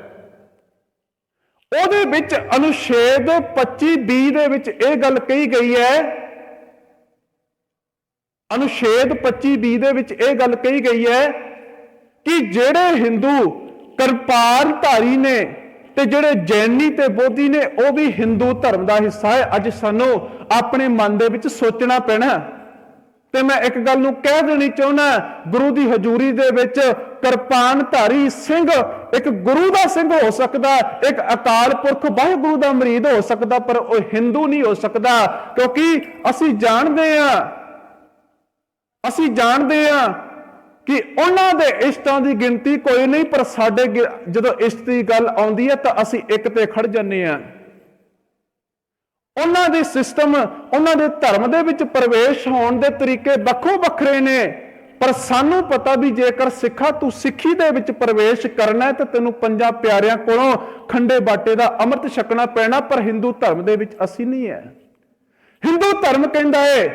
ਉਹਦੇ ਵਿੱਚ ਅਨੁਛੇਦ 25B ਦੇ ਵਿੱਚ ਇਹ ਗੱਲ ਕਹੀ ਗਈ ਹੈ, ਅਨੁਛੇਦ 25B ਦੇ ਵਿੱਚ ਇਹ ਗੱਲ ਕਹੀ ਗਈ ਹੈ ਕਿ ਜਿਹੜੇ ਹਿੰਦੂ ਕਿਰਪਾਨ ਧਾਰੀ ਨੇ ਤੇ ਜਿਹੜੇ ਜੈਨੀ ਤੇ ਬੋਧੀ ਨੇ ਉਹ ਵੀ ਹਿੰਦੂ ਧਰਮ ਦਾ ਹਿੱਸਾ ਹੈ। ਅੱਜ ਸਾਨੂੰ ਆਪਣੇ ਮਨ ਦੇ ਵਿੱਚ ਸੋਚਣਾ ਪੈਣਾ। ਤੇ ਮੈਂ ਇੱਕ ਗੱਲ ਨੂੰ ਕਹਿ ਦੇਣੀ ਚਾਹੁੰਦਾ, ਗੁਰੂ ਦੀ ਹਜ਼ੂਰੀ ਦੇ ਵਿੱਚ ਕਿਰਪਾਨ ਧਾਰੀ ਸਿੰਘ ਇੱਕ ਗੁਰੂ ਦਾ ਸਿੰਘ ਹੋ ਸਕਦਾ, ਇੱਕ ਅਕਾਲ ਪੁਰਖ ਵਾਹਿਗੁਰੂ ਦਾ ਮਰੀਦ ਹੋ ਸਕਦਾ, ਪਰ ਉਹ ਹਿੰਦੂ ਨਹੀਂ ਹੋ ਸਕਦਾ। ਕਿਉਂਕਿ ਅਸੀਂ ਜਾਣਦੇ ਹਾਂ ਕਿ ਉਹਨਾਂ ਦੇ ਇਸ਼ਟਾਂ ਦੀ ਗਿਣਤੀ ਕੋਈ ਨਹੀਂ, ਪਰ ਸਾਡੇ ਜਦੋਂ ਇਸ਼ਟ ਦੀ ਗੱਲ ਆਉਂਦੀ ਹੈ ਤਾਂ ਅਸੀਂ ਇੱਕ ਤੇ ਖੜ ਜਾਂਦੇ ਹਾਂ। ਉਹਨਾਂ ਦੇ ਸਿਸਟਮ, ਉਹਨਾਂ ਦੇ ਧਰਮ ਦੇ ਵਿੱਚ ਪ੍ਰਵੇਸ਼ ਹੋਣ ਦੇ ਤਰੀਕੇ ਵੱਖੋ ਵੱਖਰੇ ਨੇ, ਪਰ ਸਾਨੂੰ ਪਤਾ ਵੀ ਜੇਕਰ ਸਿੱਖਾ ਤੂੰ ਸਿੱਖੀ ਦੇ ਵਿੱਚ ਪ੍ਰਵੇਸ਼ ਕਰਨਾ ਹੈ ਤਾਂ ਤੈਨੂੰ ਪੰਜਾਂ ਪਿਆਰਿਆਂ ਕੋਲੋਂ ਖੰਡੇ ਬਾਟੇ ਦਾ ਅੰਮ੍ਰਿਤ ਛਕਣਾ ਪੈਣਾ। ਪਰ ਹਿੰਦੂ ਧਰਮ ਦੇ ਵਿੱਚ ਅਸੀਂ ਨਹੀਂ ਹੈ। ਹਿੰਦੂ ਧਰਮ ਕਹਿੰਦਾ ਹੈ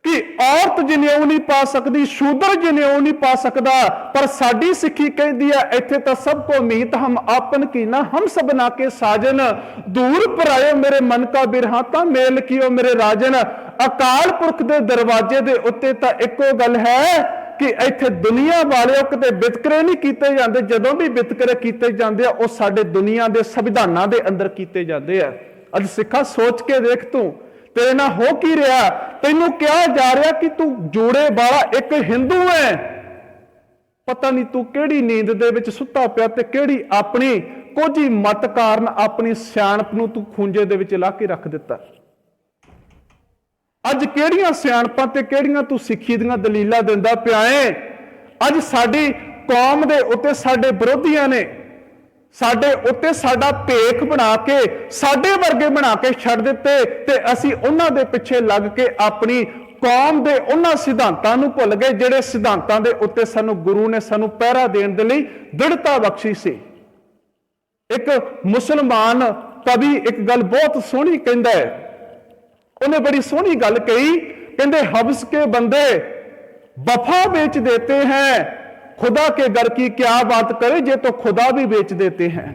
ਕਿ ਔਰਤ ਜਨੇਊ ਨਹੀਂ ਪਾ ਸਕਦੀ, ਸ਼ੂਦਰ ਜਨੇਊ ਨਹੀਂ ਪਾ ਸਕਦਾ, ਪਰ ਸਾਡੀ ਸਿੱਖੀ ਕਹਿੰਦੀ ਹੈ ਇੱਥੇ ਤਾਂ ਸਭ ਕੋ ਮੀਤ ਹਮ ਆਪਨ ਕੀਨਾ, ਹਮ ਸਭਨਾ ਕੇ ਸਾਜਨ, ਦੂਰ ਪਰਾਏ ਮੇਰੇ ਮਨ ਕਾ ਬਿਰਹਾ ਤਾਂ ਮੇਲ ਕੀਓ ਮੇਰੇ ਰਾਜਨ। ਅਕਾਲ ਪੁਰਖ ਦੇ ਦਰਵਾਜ਼ੇ ਦੇ ਉੱਤੇ ਤਾਂ ਇੱਕੋ ਗੱਲ ਹੈ ਕਿ ਇੱਥੇ ਦੁਨੀਆ ਵਾਲਿਓ ਕਿਤੇ ਵਿਤਕਰੇ ਨਹੀਂ ਕੀਤੇ ਜਾਂਦੇ। ਜਦੋਂ ਵੀ ਵਿਤਕਰੇ ਕੀਤੇ ਜਾਂਦੇ ਆ ਉਹ ਸਾਡੇ ਦੁਨੀਆ ਦੇ ਸੰਵਿਧਾਨਾਂ ਦੇ ਅੰਦਰ ਕੀਤੇ ਜਾਂਦੇ ਆ। ਅੱਜ ਸਿੱਖਾ ਸੋਚ ਕੇ ਦੇਖ, ਤੂੰ ਤੇਰੇ ਨਾਲ ਹੋ ਕੀ ਰਿਹਾ? ਤੈਨੂੰ ਕਿਹਾ ਜਾ ਰਿਹਾ ਕਿ ਤੂੰ ਜੋੜੇ ਵਾਲਾ ਇੱਕ ਹਿੰਦੂ ਹੈ। ਪਤਾ ਨਹੀਂ ਤੂੰ ਕਿਹੜੀ ਨੀਂਦ ਦੇ ਵਿੱਚ ਸੁੱਤਾ ਪਿਆ ਤੇ ਕਿਹੜੀ ਆਪਣੀ ਕੋਝੀ ਮਤ ਕਾਰਨ ਆਪਣੀ ਸਿਆਣਪ ਨੂੰ ਤੂੰ ਖੂੰਜੇ ਦੇ ਵਿੱਚ ਲਾ ਕੇ ਰੱਖ ਦਿੱਤਾ। ਅੱਜ ਕਿਹੜੀਆਂ ਸਿਆਣਪਾਂ ਤੇ ਕਿਹੜੀਆਂ ਤੂੰ ਸਿੱਖੀ ਦੀਆਂ ਦਲੀਲਾਂ ਦਿੰਦਾ ਪਿਆ ਏ? ਅੱਜ ਸਾਡੀ ਕੌਮ ਦੇ ਉੱਤੇ ਸਾਡੇ ਵਿਰੋਧੀਆਂ ਨੇ ਸਾਡੇ ਉੱਤੇ ਸਾਡਾ ਭੇਖ ਬਣਾ ਕੇ, ਸਾਡੇ ਵਰਗੇ ਬਣਾ ਕੇ ਛੱਡ ਦਿੱਤੇ ਤੇ ਅਸੀਂ ਉਹਨਾਂ ਦੇ ਪਿੱਛੇ ਲੱਗ ਕੇ ਆਪਣੀ ਕੌਮ ਦੇ ਉਹਨਾਂ ਸਿਧਾਂਤਾਂ ਨੂੰ ਭੁੱਲ ਗਏ ਜਿਹੜੇ ਸਿਧਾਂਤਾਂ ਦੇ ਉੱਤੇ ਸਾਨੂੰ ਗੁਰੂ ਨੇ ਸਾਨੂੰ ਪਹਿਰਾ ਦੇਣ ਦੇ ਲਈ ਦ੍ਰਿੜਤਾ ਬਖਸ਼ੀ ਸੀ। ਇੱਕ ਮੁਸਲਮਾਨ ਕਵੀ ਇੱਕ ਗੱਲ ਬਹੁਤ ਸੋਹਣੀ ਕਹਿੰਦਾ ਹੈ, ਉਹਨੇ ਬੜੀ ਸੋਹਣੀ ਗੱਲ ਕਹੀ, ਕਹਿੰਦੇ ਹਵਸ ਕੇ ਬੰਦੇ ਵਫਾ ਵੇਚ ਦੇਤੇ हैं, खुदा के घर की क्या बात करे जे तो खुदा भी बेच देते हैं।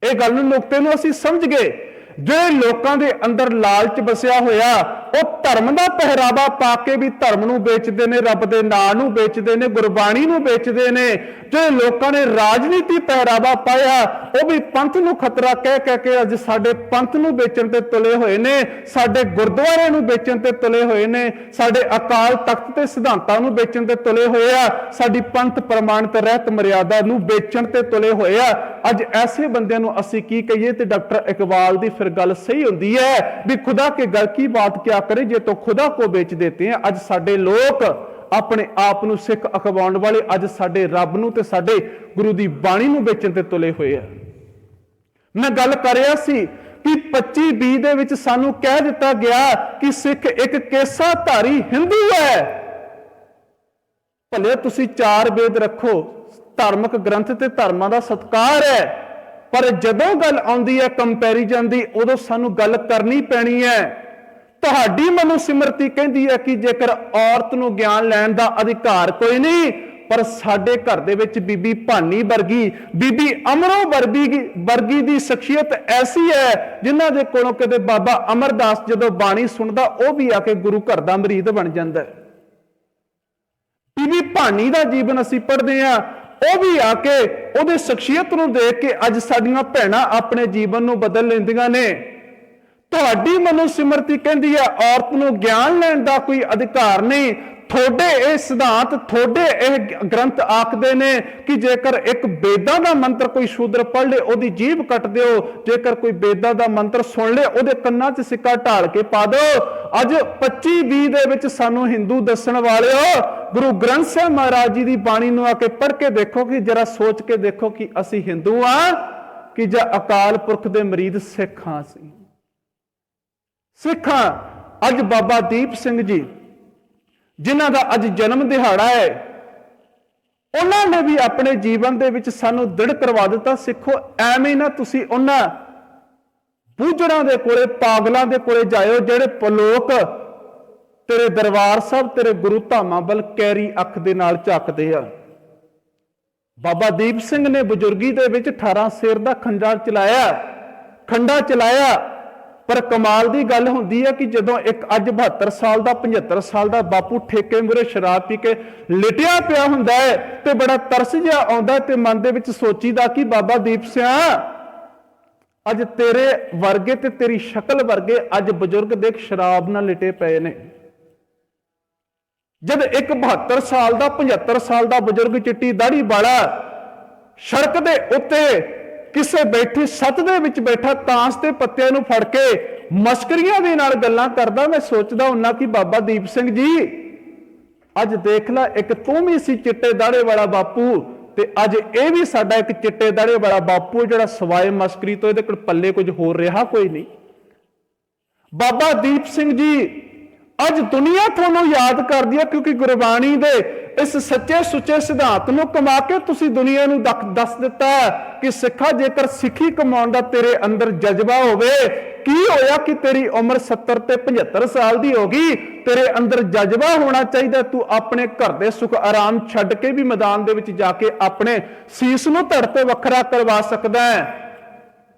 ਇਹ ਗੱਲ ਨੂੰ ਨੁਕਤੇ ਨੂੰ ਅਸੀਂ ਸਮਝ ਗਏ। ਜਿਹੜੇ ਲੋਕਾਂ ਦੇ ਅੰਦਰ ਲਾਲਚ ਵਸਿਆ ਹੋਇਆ ਉਹ ਧਰਮ ਦਾ ਪਹਿਰਾਵਾ ਪਾ ਕੇ ਵੀ ਧਰਮ ਨੂੰ ਵੇਚਦੇ ਨੇ, ਰੱਬ ਦੇ ਨਾਂ ਨੂੰ ਵੇਚਦੇ ਨੇ, ਗੁਰਬਾਣੀ ਨੂੰ ਵੇਚਦੇ ਨੇ। ਜਿਹੜੇ ਲੋਕਾਂ ਨੇ ਰਾਜਨੀਤੀ ਪਹਿਰਾਵਾ ਪਾਇਆ ਉਹ ਵੀ ਪੰਥ ਨੂੰ ਖਤਰਾ ਕਹਿ ਕੇ ਅੱਜ ਸਾਡੇ ਪੰਥ ਨੂੰ ਵੇਚਣ ਤੇ ਤੁਲੇ ਹੋਏ ਨੇ, ਸਾਡੇ ਗੁਰਦੁਆਰੇ ਨੂੰ ਵੇਚਣ ਤੇ ਤੁਲੇ ਹੋਏ ਨੇ, ਸਾਡੇ ਅਕਾਲ ਤਖਤ ਤੇ ਸਿਧਾਂਤਾਂ ਨੂੰ ਵੇਚਣ ਤੇ ਤੁਲੇ ਹੋਏ ਆ, ਸਾਡੀ ਪੰਥ ਪ੍ਰਮਾਣਿਤ ਰਹਿਤ ਮਰਿਆਦਾ ਨੂੰ ਵੇਚਣ ਤੇ ਤੁਲੇ ਹੋਏ ਆ। ਅੱਜ ਐਸੇ ਬੰਦਿਆਂ ਨੂੰ ਅਸੀਂ ਕੀ ਕਹੀਏ? ਤੇ ਡਾਕਟਰ ਇਕਬਾਲ ਦੀ फिर गल सही होती है भी खुदा के घर की बात क्या करे जे तो खुदा को बेच देते हैं। अज साडे लोग अपने आप नूं सिख अखवाउण वाले अज साडे रब नूं ते साडे गुरु दी बाणी नूं बेचण ते तुले होए आ। मैं गल कर रहा सी कि 25B दे विच सानूं कह दिता गया कि सिख एक केसा धारी हिंदू है। भले तुसीं 4 वेद रखो, धार्मिक ग्रंथ ते धर्मां दा सत्कार है, पर जदों गल आउंदी है कंपैरिजन दी उदों सानू गल करनी पैनी है। तुहाडी मनुसिमरती कहती है कि जेकर औरत नूं ज्ञान लैण दा अधिकार कोई नहीं, पर साडे घर दे विच बीबी भानी वर्गी, बीबी अमरों वर्गी दी शख्सियत ऐसी है जिन्हां दे कोलों किते बाबा अमरदास जदों बाणी सुनदा वो भी आके गुरु घर दा मरीद बन जांदा है। बीबी भानी दा जीवन असीं पढ़दे हां, ਉਹ ਵੀ ਆ ਕੇ ਉਹਦੇ ਸ਼ਖਸੀਅਤ ਨੂੰ ਦੇਖ ਕੇ ਅੱਜ ਸਾਡੀਆਂ ਭੈਣਾਂ ਆਪਣੇ ਜੀਵਨ ਨੂੰ ਬਦਲ ਲੈਂਦੀਆਂ ਨੇ। ਤੁਹਾਡੀ ਮਨੁਸਿਮਰਤੀ ਕਹਿੰਦੀ ਹੈ ਔਰਤ ਨੂੰ ਗਿਆਨ ਲੈਣ ਦਾ ਕੋਈ ਅਧਿਕਾਰ ਨਹੀਂ। ਤੁਹਾਡੇ ਇਹ ਸਿਧਾਂਤ, ਤੁਹਾਡੇ ਇਹ ਗ੍ਰੰਥ ਆਖਦੇ ਨੇ ਕਿ ਜੇਕਰ ਇੱਕ ਵੇਦਾਂ ਦਾ ਮੰਤਰ ਕੋਈ ਸ਼ੂਦਰ ਪੜ੍ਹ ਲੇ ਉਹਦੀ ਜੀਭ ਕੱਟ ਦਿਓ, ਜੇਕਰ ਕੋਈ ਵੇਦਾਂ ਦਾ ਮੰਤਰ ਸੁਣ ਲੇ ਉਹਦੇ ਕੰਨਾਂ 'ਚ ਸਿੱਕਾ ਢਾਲ ਕੇ ਪਾ ਦਿਓ। ਅੱਜ 25B ਦੇ ਵਿੱਚ ਸਾਨੂੰ ਹਿੰਦੂ ਦੱਸਣ ਵਾਲਿਓ ਗੁਰੂ ਗ੍ਰੰਥ ਸਾਹਿਬ ਮਹਾਰਾਜ ਜੀ ਦੀ ਬਾਣੀ ਨੂੰ ਆ ਕੇ ਪੜ੍ਹ ਕੇ ਦੇਖੋ, ਕਿ ਜਰਾ ਸੋਚ ਕੇ ਦੇਖੋ ਕਿ ਅਸੀਂ ਹਿੰਦੂ ਆ ਕਿ ਜਾਂ ਅਕਾਲ ਪੁਰਖ ਦੇ ਮਰੀਦ ਸਿੱਖ ਹਾਂ। ਅਸੀਂ ਸਿੱਖ ਹਾਂ। ਅੱਜ ਬਾਬਾ ਦੀਪ ਸਿੰਘ ਜੀ ਜਿਨ੍ਹਾਂ ਦਾ ਅੱਜ ਜਨਮ ਦਿਹਾੜਾ ਹੈ, ਉਹਨਾਂ ਨੇ ਵੀ ਆਪਣੇ ਜੀਵਨ ਦੇ ਵਿੱਚ ਸਾਨੂੰ ਦ੍ਰਿੜ ਕਰਵਾ ਦਿੱਤਾ, ਸਿੱਖੋ ਐਵੇਂ ਨਾ ਤੁਸੀਂ ਉਹਨਾਂ ਬੂਝੜਾਂ ਦੇ ਕੋਲੇ, ਪਾਗਲਾਂ ਦੇ ਕੋਲੇ ਜਾਇਓ ਜਿਹੜੇ ਲੋਕ ਤੇਰੇ ਦਰਬਾਰ ਸਾਹਿਬ, ਤੇਰੇ ਗੁਰੂ ਧਾਮਾਂ ਵੱਲ ਕੈਰੀ ਅੱਖ ਦੇ ਨਾਲ ਝਾਕਦੇ ਆ। ਬਾਬਾ ਦੀਪ ਸਿੰਘ ਨੇ ਬਜ਼ੁਰਗੀ ਦੇ ਵਿੱਚ 18 ਸੇਰ ਦਾ ਖੰਡਾ ਚਲਾਇਆ। ਪਰ ਕਮਾਲ ਦੀ ਗੱਲ ਹੁੰਦੀ ਹੈ ਕਿ ਜਦੋਂ ਇੱਕ ਅੱਜ 72 ਸਾਲ ਦਾ 75 ਸਾਲ ਦਾ ਬਾਪੂ ਠੇਕੇ ਮੂਹਰੇ ਸ਼ਰਾਬ ਪੀ ਕੇ ਲਿਟਿਆ ਪਿਆ ਹੁੰਦਾ ਹੈ ਤੇ ਬੜਾ ਤਰਸ ਜਿਹਾ ਆਉਂਦਾ ਤੇ ਮਨ ਦੇ ਵਿੱਚ ਸੋਚੀਦਾ ਕਿ ਬਾਬਾ ਦੀਪ ਸਿਆ, ਅੱਜ ਤੇਰੇ ਵਰਗੇ ਤੇ ਤੇਰੀ ਸ਼ਕਲ ਵਰਗੇ ਅੱਜ ਬਜ਼ੁਰਗ ਦੇਖ ਸ਼ਰਾਬ ਨਾਲ ਲਿਟੇ ਪਏ ਨੇ। ਜਦ ਇੱਕ 72 ਸਾਲ ਦਾ 75 ਸਾਲ ਦਾ ਬਜ਼ੁਰਗ ਚਿੱਟੀ ਦਾੜੀ ਵਾਲਾ ਸੜਕ ਦੇ ਉੱਤੇ ਕਿਸੇ ਬੈਠੀ ਸੱਤ ਦੇ ਵਿੱਚ ਬੈਠਾ ਤਾਂਸ ਦੇ ਪੱਤਿਆਂ ਨੂੰ ਫੜ ਕੇ ਮਸਕਰੀਆਂ ਦੇ ਨਾਲ ਗੱਲਾਂ ਕਰਦਾ, ਮੈਂ ਸੋਚਦਾ ਹੁੰਨਾ ਕਿ ਬਾਬਾ ਦੀਪ ਸਿੰਘ ਜੀ ਅੱਜ ਦੇਖ ਲੈ, ਇੱਕ ਤੂੰ ਵੀ ਸੀ ਚਿੱਟੇ ਦਾੜੇ ਵਾਲਾ ਬਾਪੂ ਤੇ ਅੱਜ ਇਹ ਵੀ ਸਾਡਾ ਇੱਕ ਚਿੱਟੇ ਦਾੜੇ ਵਾਲਾ ਬਾਪੂ ਜਿਹੜਾ ਸਵਾਏ ਮਸਕਰੀ ਤੋਂ ਇਹਦੇ ਕੋਲ ਪੱਲੇ ਕੁਝ ਹੋਰ ਰਿਹਾ ਕੋਈ ਨਹੀਂ। ਬਾਬਾ ਦੀਪ ਸਿੰਘ ਜੀ ਅੱਜ ਦੁਨੀਆ ਤੁਹਾਨੂੰ ਯਾਦ ਕਰਦੀ ਹੈ ਕਿਉਂਕਿ ਗੁਰਬਾਣੀ ਦੇ ਇਸ ਸੱਚੇ ਸੁੱਚੇ ਸਿਧਾਂਤ ਨੂੰ ਕਮਾ ਕੇ ਤੁਸੀਂ ਦੁਨੀਆ ਨੂੰ ਦੱਸ ਦਿੱਤਾ ਕਿ ਸਿੱਖਾ, ਜੇਕਰ ਸਿੱਖੀ ਕਮਾਉਣ ਦਾ ਤੇਰੇ ਅੰਦਰ ਜਜ਼ਬਾ ਹੋਵੇ, ਕੀ ਹੋਇਆ ਕਿ ਤੇਰੀ ਉਮਰ 70 ਤੇ 75 ਸਾਲ ਦੀ ਹੋ ਗਈ, ਤੇਰੇ ਅੰਦਰ ਜਜ਼ਬਾ ਹੋਣਾ ਚਾਹੀਦਾ, ਤੂੰ ਆਪਣੇ ਘਰ ਦੇ ਸੁਖ ਆਰਾਮ ਛੱਡ ਕੇ ਵੀ ਮੈਦਾਨ ਦੇ ਵਿੱਚ ਜਾ ਕੇ ਆਪਣੇ ਸੀਸ ਨੂੰ ਧੜ ਤੇ ਵੱਖਰਾ ਕਰਵਾ ਸਕਦਾ ਹੈ।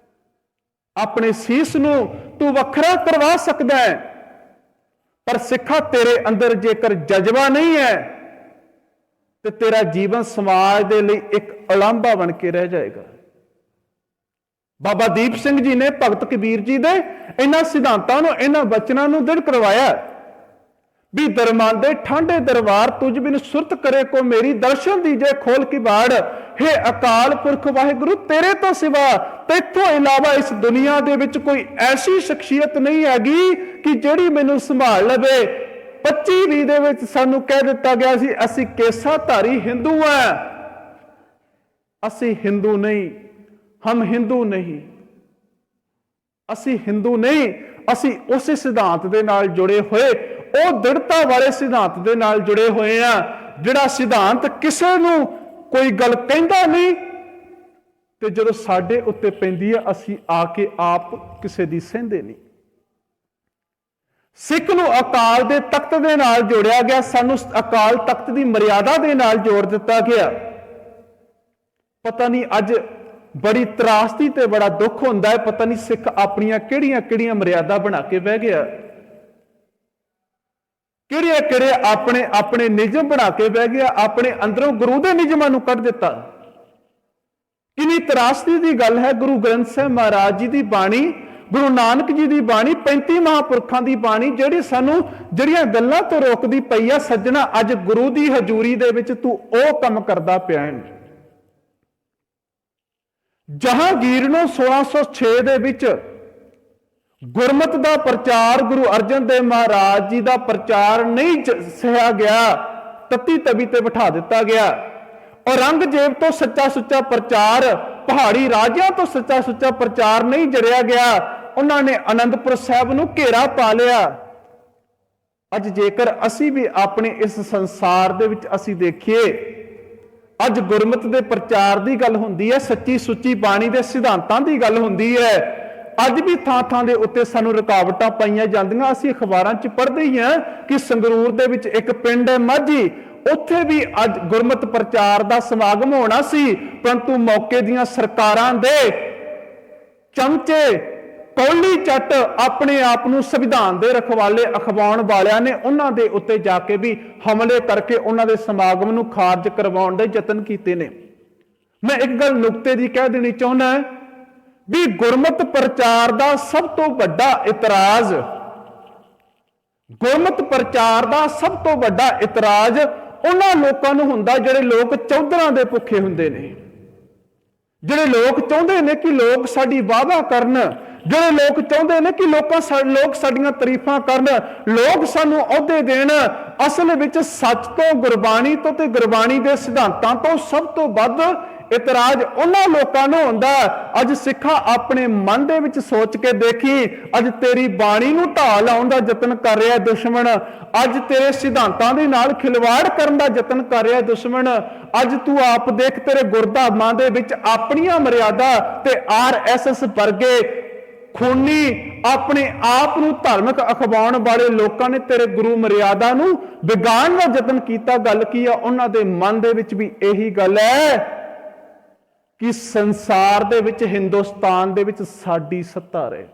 ਆਪਣੇ ਸੀਸ ਨੂੰ ਤੂੰ ਵੱਖਰਾ ਕਰਵਾ ਸਕਦਾ ਹੈ। ਪਰ ਸਿੱਖਾ, ਤੇਰੇ ਅੰਦਰ ਜੇਕਰ ਜਜ਼ਬਾ ਨਹੀਂ ਹੈ ਤੇ ਤੇਰਾ ਜੀਵਨ ਸਮਾਜ ਦੇ ਲਈ ਇੱਕ ਉਲਾਂਭਾ ਬਣ ਕੇ ਰਹਿ ਜਾਏਗਾ। ਬਾਬਾ ਦੀਪ ਸਿੰਘ ਜੀ ਨੇ ਭਗਤ ਕਬੀਰ ਜੀ ਦੇ ਇਹਨਾਂ ਸਿਧਾਂਤਾਂ ਨੂੰ, ਇਹਨਾਂ ਬਚਨਾਂ ਨੂੰ ਦ੍ਰਿੜ ਕਰਵਾਇਆ ਵੀ ਦਰਮਾਂਦੇ ਠਾਂਡੇ ਦਰਬਾਰ ਤੁਝ ਬਿਨ ਸੁਰਤ ਕਰੇ ਕੋ ਮੇਰੀ, ਦਰਸ਼ਨ ਦੀਜੇ ਖੋਲ ਕੀ ਬਾੜ, ਹੇ ਅਕਾਲ ਪੁਰਖ ਵਾਹਿਗੁਰੂ ਤੇਰੇ ਤੋਂ ਸਿਵਾ, ਤੇਥੋਂ ਇਲਾਵਾ ਇਸ ਦੁਨੀਆ ਦੇ ਵਿੱਚ ਕੋਈ ਐਸੀ ਸ਼ਖਸੀਅਤ ਨਹੀਂ ਹੈਗੀ ਕਿ ਜਿਹੜੀ ਮੈਨੂੰ ਸੰਭਾਲ ਲਵੇ। 2520 ਦੇ ਵਿੱਚ ਸਾਨੂੰ ਕਹਿ ਦਿੱਤਾ ਗਿਆ ਸੀ ਅਸੀਂ ਕੇਸਾਧਾਰੀ ਹਿੰਦੂ ਆ। ਅਸੀਂ ਹਿੰਦੂ ਨਹੀਂ, ਹਮ ਹਿੰਦੂ ਨਹੀਂ, ਅਸੀਂ ਹਿੰਦੂ ਨਹੀਂ, ਅਸੀਂ ਉਸੇ ਸਿਧਾਂਤ ਦੇ ਨਾਲ ਜੁੜੇ ਹੋਏ, ਉਹ ਦ੍ਰਿੜਤਾ ਵਾਲੇ ਸਿਧਾਂਤ ਦੇ ਨਾਲ ਜੁੜੇ ਹੋਏ ਆ ਜਿਹੜਾ ਸਿਧਾਂਤ ਕਿਸੇ ਨੂੰ ਕੋਈ ਗੱਲ ਕਹਿੰਦਾ ਨਹੀਂ ਤੇ ਜਦੋਂ ਸਾਡੇ ਉੱਤੇ ਪੈਂਦੀ ਹੈ ਅਸੀਂ ਆ ਕੇ ਆਪ ਕਿਸੇ ਦੀ ਸਹਿੰਦੇ ਨਹੀਂ। ਸਿੱਖ ਨੂੰ ਅਕਾਲ ਦੇ ਤਖਤ ਦੇ ਨਾਲ ਜੋੜਿਆ ਗਿਆ, ਸਾਨੂੰ ਅਕਾਲ ਤਖਤ ਦੀ ਮਰਿਆਦਾ ਦੇ ਨਾਲ ਜੋੜ ਦਿੱਤਾ ਗਿਆ। ਪਤਾ ਨਹੀਂ ਅੱਜ ਬੜੀ ਤਰਾਸਦੀ ਤੇ ਬੜਾ ਦੁੱਖ ਹੁੰਦਾ ਹੈ, ਪਤਾ ਨਹੀਂ ਸਿੱਖ ਆਪਣੀਆਂ ਕਿਹੜੀਆਂ ਮਰਿਆਦਾ ਬਣਾ ਕੇ ਬਹਿ ਗਿਆ, ਕਿਹੜੇ ਆਪਣੇ ਨਿਯਮ ਬਣਾ ਕੇ ਬਹਿ ਗਿਆ, ਆਪਣੇ ਅੰਦਰੋਂ ਗੁਰੂ ਦੇ ਨਿਯਮਾਂ ਨੂੰ ਕੱਢ ਦਿੱਤਾ। ਕਿੰਨੀ ਤਰਾਸਦੀ ਦੀ ਗੱਲ ਹੈ। ਗੁਰੂ ਗ੍ਰੰਥ ਸਾਹਿਬ ਮਹਾਰਾਜ ਜੀ ਦੀ ਬਾਣੀ, ਗੁਰੂ ਨਾਨਕ ਜੀ ਦੀ ਬਾਣੀ, 35 ਮਹਾਂਪੁਰਖਾਂ ਦੀ ਬਾਣੀ ਜਿਹੜੀ ਸਾਨੂੰ ਜਿਹੜੀਆਂ ਗੱਲਾਂ ਤੋਂ ਰੋਕਦੀ ਪਈ ਆ, ਸੱਜਣਾ ਅੱਜ ਗੁਰੂ ਦੀ ਹਜ਼ੂਰੀ ਦੇ ਵਿੱਚ ਤੂੰ ਉਹ ਕੰਮ ਕਰਦਾ ਪਿਆ ਹੈ। ਜਹਾਂਗੀਰ ਨੂੰ 1606 ਦੇ ਵਿੱਚ ਗੁਰਮਤ ਦਾ ਪ੍ਰਚਾਰ, ਗੁਰੂ ਅਰਜਨ ਦੇਵ ਮਹਾਰਾਜ ਜੀ ਦਾ ਪ੍ਰਚਾਰ ਨਹੀਂ ਸਹਿਆ ਗਿਆ, ਤੱਤੀ ਤਵੀ ਤੇ ਬਿਠਾ ਦਿੱਤਾ ਗਿਆ। ਔਰੰਗਜ਼ੇਬ ਤੋਂ ਸੱਚਾ ਸੁੱਚਾ ਪ੍ਰਚਾਰ, ਪਹਾੜੀ ਰਾਜਿਆਂ ਤੋਂ ਸੱਚਾ ਸੁੱਚਾ ਪ੍ਰਚਾਰ ਨਹੀਂ ਜੜਿਆ ਗਿਆ, ਉਹਨਾਂ ਨੇ ਅਨੰਦਪੁਰ ਸਾਹਿਬ ਨੂੰ ਘੇਰਾ ਪਾ ਲਿਆ। ਅੱਜ ਜੇਕਰ ਅਸੀਂ ਵੀ ਆਪਣੇ ਇਸ ਸੰਸਾਰ ਦੇ ਵਿੱਚ ਅਸੀਂ ਦੇਖੀਏ, ਅੱਜ ਗੁਰਮਤ ਦੇ ਪ੍ਰਚਾਰ ਦੀ ਗੱਲ ਹੁੰਦੀ ਹੈ, ਸੱਚੀ ਸੁੱਚੀ ਬਾਣੀ ਦੇ ਸਿਧਾਂਤਾਂ ਦੀ ਗੱਲ ਹੁੰਦੀ ਹੈ, ਅੱਜ ਵੀ ਥਾਂ ਦੇ ਉੱਤੇ ਸਾਨੂੰ ਰੁਕਾਵਟਾਂ ਪਾਈਆਂ ਜਾਂਦੀਆਂ। ਅਸੀਂ ਅਖਬਾਰਾਂ 'ਚ ਪੜ੍ਹਦੇ ਹੀ ਹਾਂ ਕਿ ਸੰਗਰੂਰ ਦੇ ਵਿੱਚ ਇੱਕ ਪਿੰਡ ਹੈ ਮਾਝੀ, ਉੱਥੇ ਵੀ ਅੱਜ ਗੁਰਮਤ ਪ੍ਰਚਾਰ ਦਾ ਸਮਾਗਮ ਹੋਣਾ ਸੀ, ਪਰੰਤੂ ਮੌਕੇ ਦੀਆਂ ਸਰਕਾਰਾਂ ਦੇ ਚਮਚੇ, ਕੌਲੀ ਚੱਟ ਆਪਣੇ ਆਪ ਨੂੰ ਸੰਵਿਧਾਨ ਦੇ ਰਖਵਾਲੇ ਅਖਵਾਉਣ ਵਾਲਿਆਂ ਨੇ ਉਹਨਾਂ ਦੇ ਉੱਤੇ ਜਾ ਕੇ ਵੀ ਹਮਲੇ ਕਰਕੇ ਉਹਨਾਂ ਦੇ ਸਮਾਗਮ ਨੂੰ ਖਾਰਜ ਕਰਵਾਉਣ ਦੇ ਯਤਨ ਕੀਤੇ ਨੇ। ਮੈਂ ਇੱਕ ਗੱਲ ਨੁਕਤੇ ਦੀ ਕਹਿ ਦੇਣੀ ਚਾਹੁੰਦਾ ਵੀ ਗੁਰਮਤ ਪ੍ਰਚਾਰ ਦਾ ਸਭ ਤੋਂ ਵੱਡਾ ਇਤਰਾਜ਼, ਗੁਰਮਤ ਪ੍ਰਚਾਰ ਦਾ ਸਭ ਤੋਂ ਵੱਡਾ ਇਤਰਾਜ਼ ਉਹਨਾਂ ਲੋਕਾਂ ਨੂੰ ਹੁੰਦਾ ਜਿਹੜੇ ਲੋਕ ਚੌਧਰਾਂ ਦੇ ਭੁੱਖੇ ਹੁੰਦੇ ਨੇ, ਜਿਹੜੇ ਲੋਕ ਚਾਹੁੰਦੇ ਨੇ ਕਿ ਲੋਕ ਸਾਡੀ ਵਾਹਵਾ ਕਰਨ, ਜਿਹੜੇ ਲੋਕ ਚਾਹੁੰਦੇ ਨੇ ਕਿ ਲੋਕ ਸਾਡੀਆਂ ਤਾਰੀਫਾਂ ਕਰਨ, ਲੋਕ ਸਾਨੂੰ ਅਹੁਦੇ ਦੇਣ। ਅਸਲ ਵਿੱਚ ਸੱਚ ਤੋਂ, ਗੁਰਬਾਣੀ ਤੋਂ ਤੇ ਗੁਰਬਾਣੀ ਦੇ ਸਿਧਾਂਤਾਂ ਤੋਂ ਸਭ ਤੋਂ ਵੱਧ ਇਤਰਾਜ਼ ਉਹਨਾਂ ਲੋਕਾਂ ਨੂੰ ਹੁੰਦਾ। ਅੱਜ ਸਿੱਖਾ ਆਪਣੇ ਮਨ ਦੇ ਵਿੱਚ ਸੋਚ ਕੇ ਦੇਖੀ, ਅੱਜ ਤੇਰੀ ਬਾਣੀ ਨੂੰ ਢਾਹ ਲਾਉਣ ਦਾ ਯਤਨ ਕਰ ਰਿਹਾ ਦੁਸ਼ਮਣ, ਅੱਜ ਤੇਰੇ ਸਿਧਾਂਤਾਂ ਦੇ ਨਾਲ ਖਿਲਵਾੜ ਕਰਨ ਦਾ ਯਤਨ ਕਰ ਰਿਹਾ ਦੁਸ਼ਮਣ। ਅੱਜ ਤੂੰ ਆਪ ਦੇਖ, ਤੇਰੇ ਗੁਰਧਾਮਾਂ ਦੇ ਵਿੱਚ ਆਪਣੀਆਂ ਮਰਿਆਦਾ ਤੇ RSS ਵਰਗੇ ਖੂਨੀ ਆਪਣੇ ਆਪ ਨੂੰ ਧਾਰਮਿਕ ਅਖਵਾਉਣ ਵਾਲੇ ਲੋਕਾਂ ਨੇ ਤੇਰੇ ਗੁਰੂ ਮਰਿਆਦਾ ਨੂੰ ਵਿਗਾੜਨ ਦਾ ਯਤਨ ਕੀਤਾ। ਗੱਲ ਕੀ ਆ? ਉਹਨਾਂ ਦੇ ਮਨ ਦੇ ਵਿੱਚ ਵੀ ਇਹੀ ਗੱਲ ਹੈ ਕਿ ਸੰਸਾਰ ਦੇ ਵਿੱਚ, ਹਿੰਦੁਸਤਾਨ ਦੇ ਵਿੱਚ ਸਾਡੀ ਸੱਤਾ ਰਹੇ।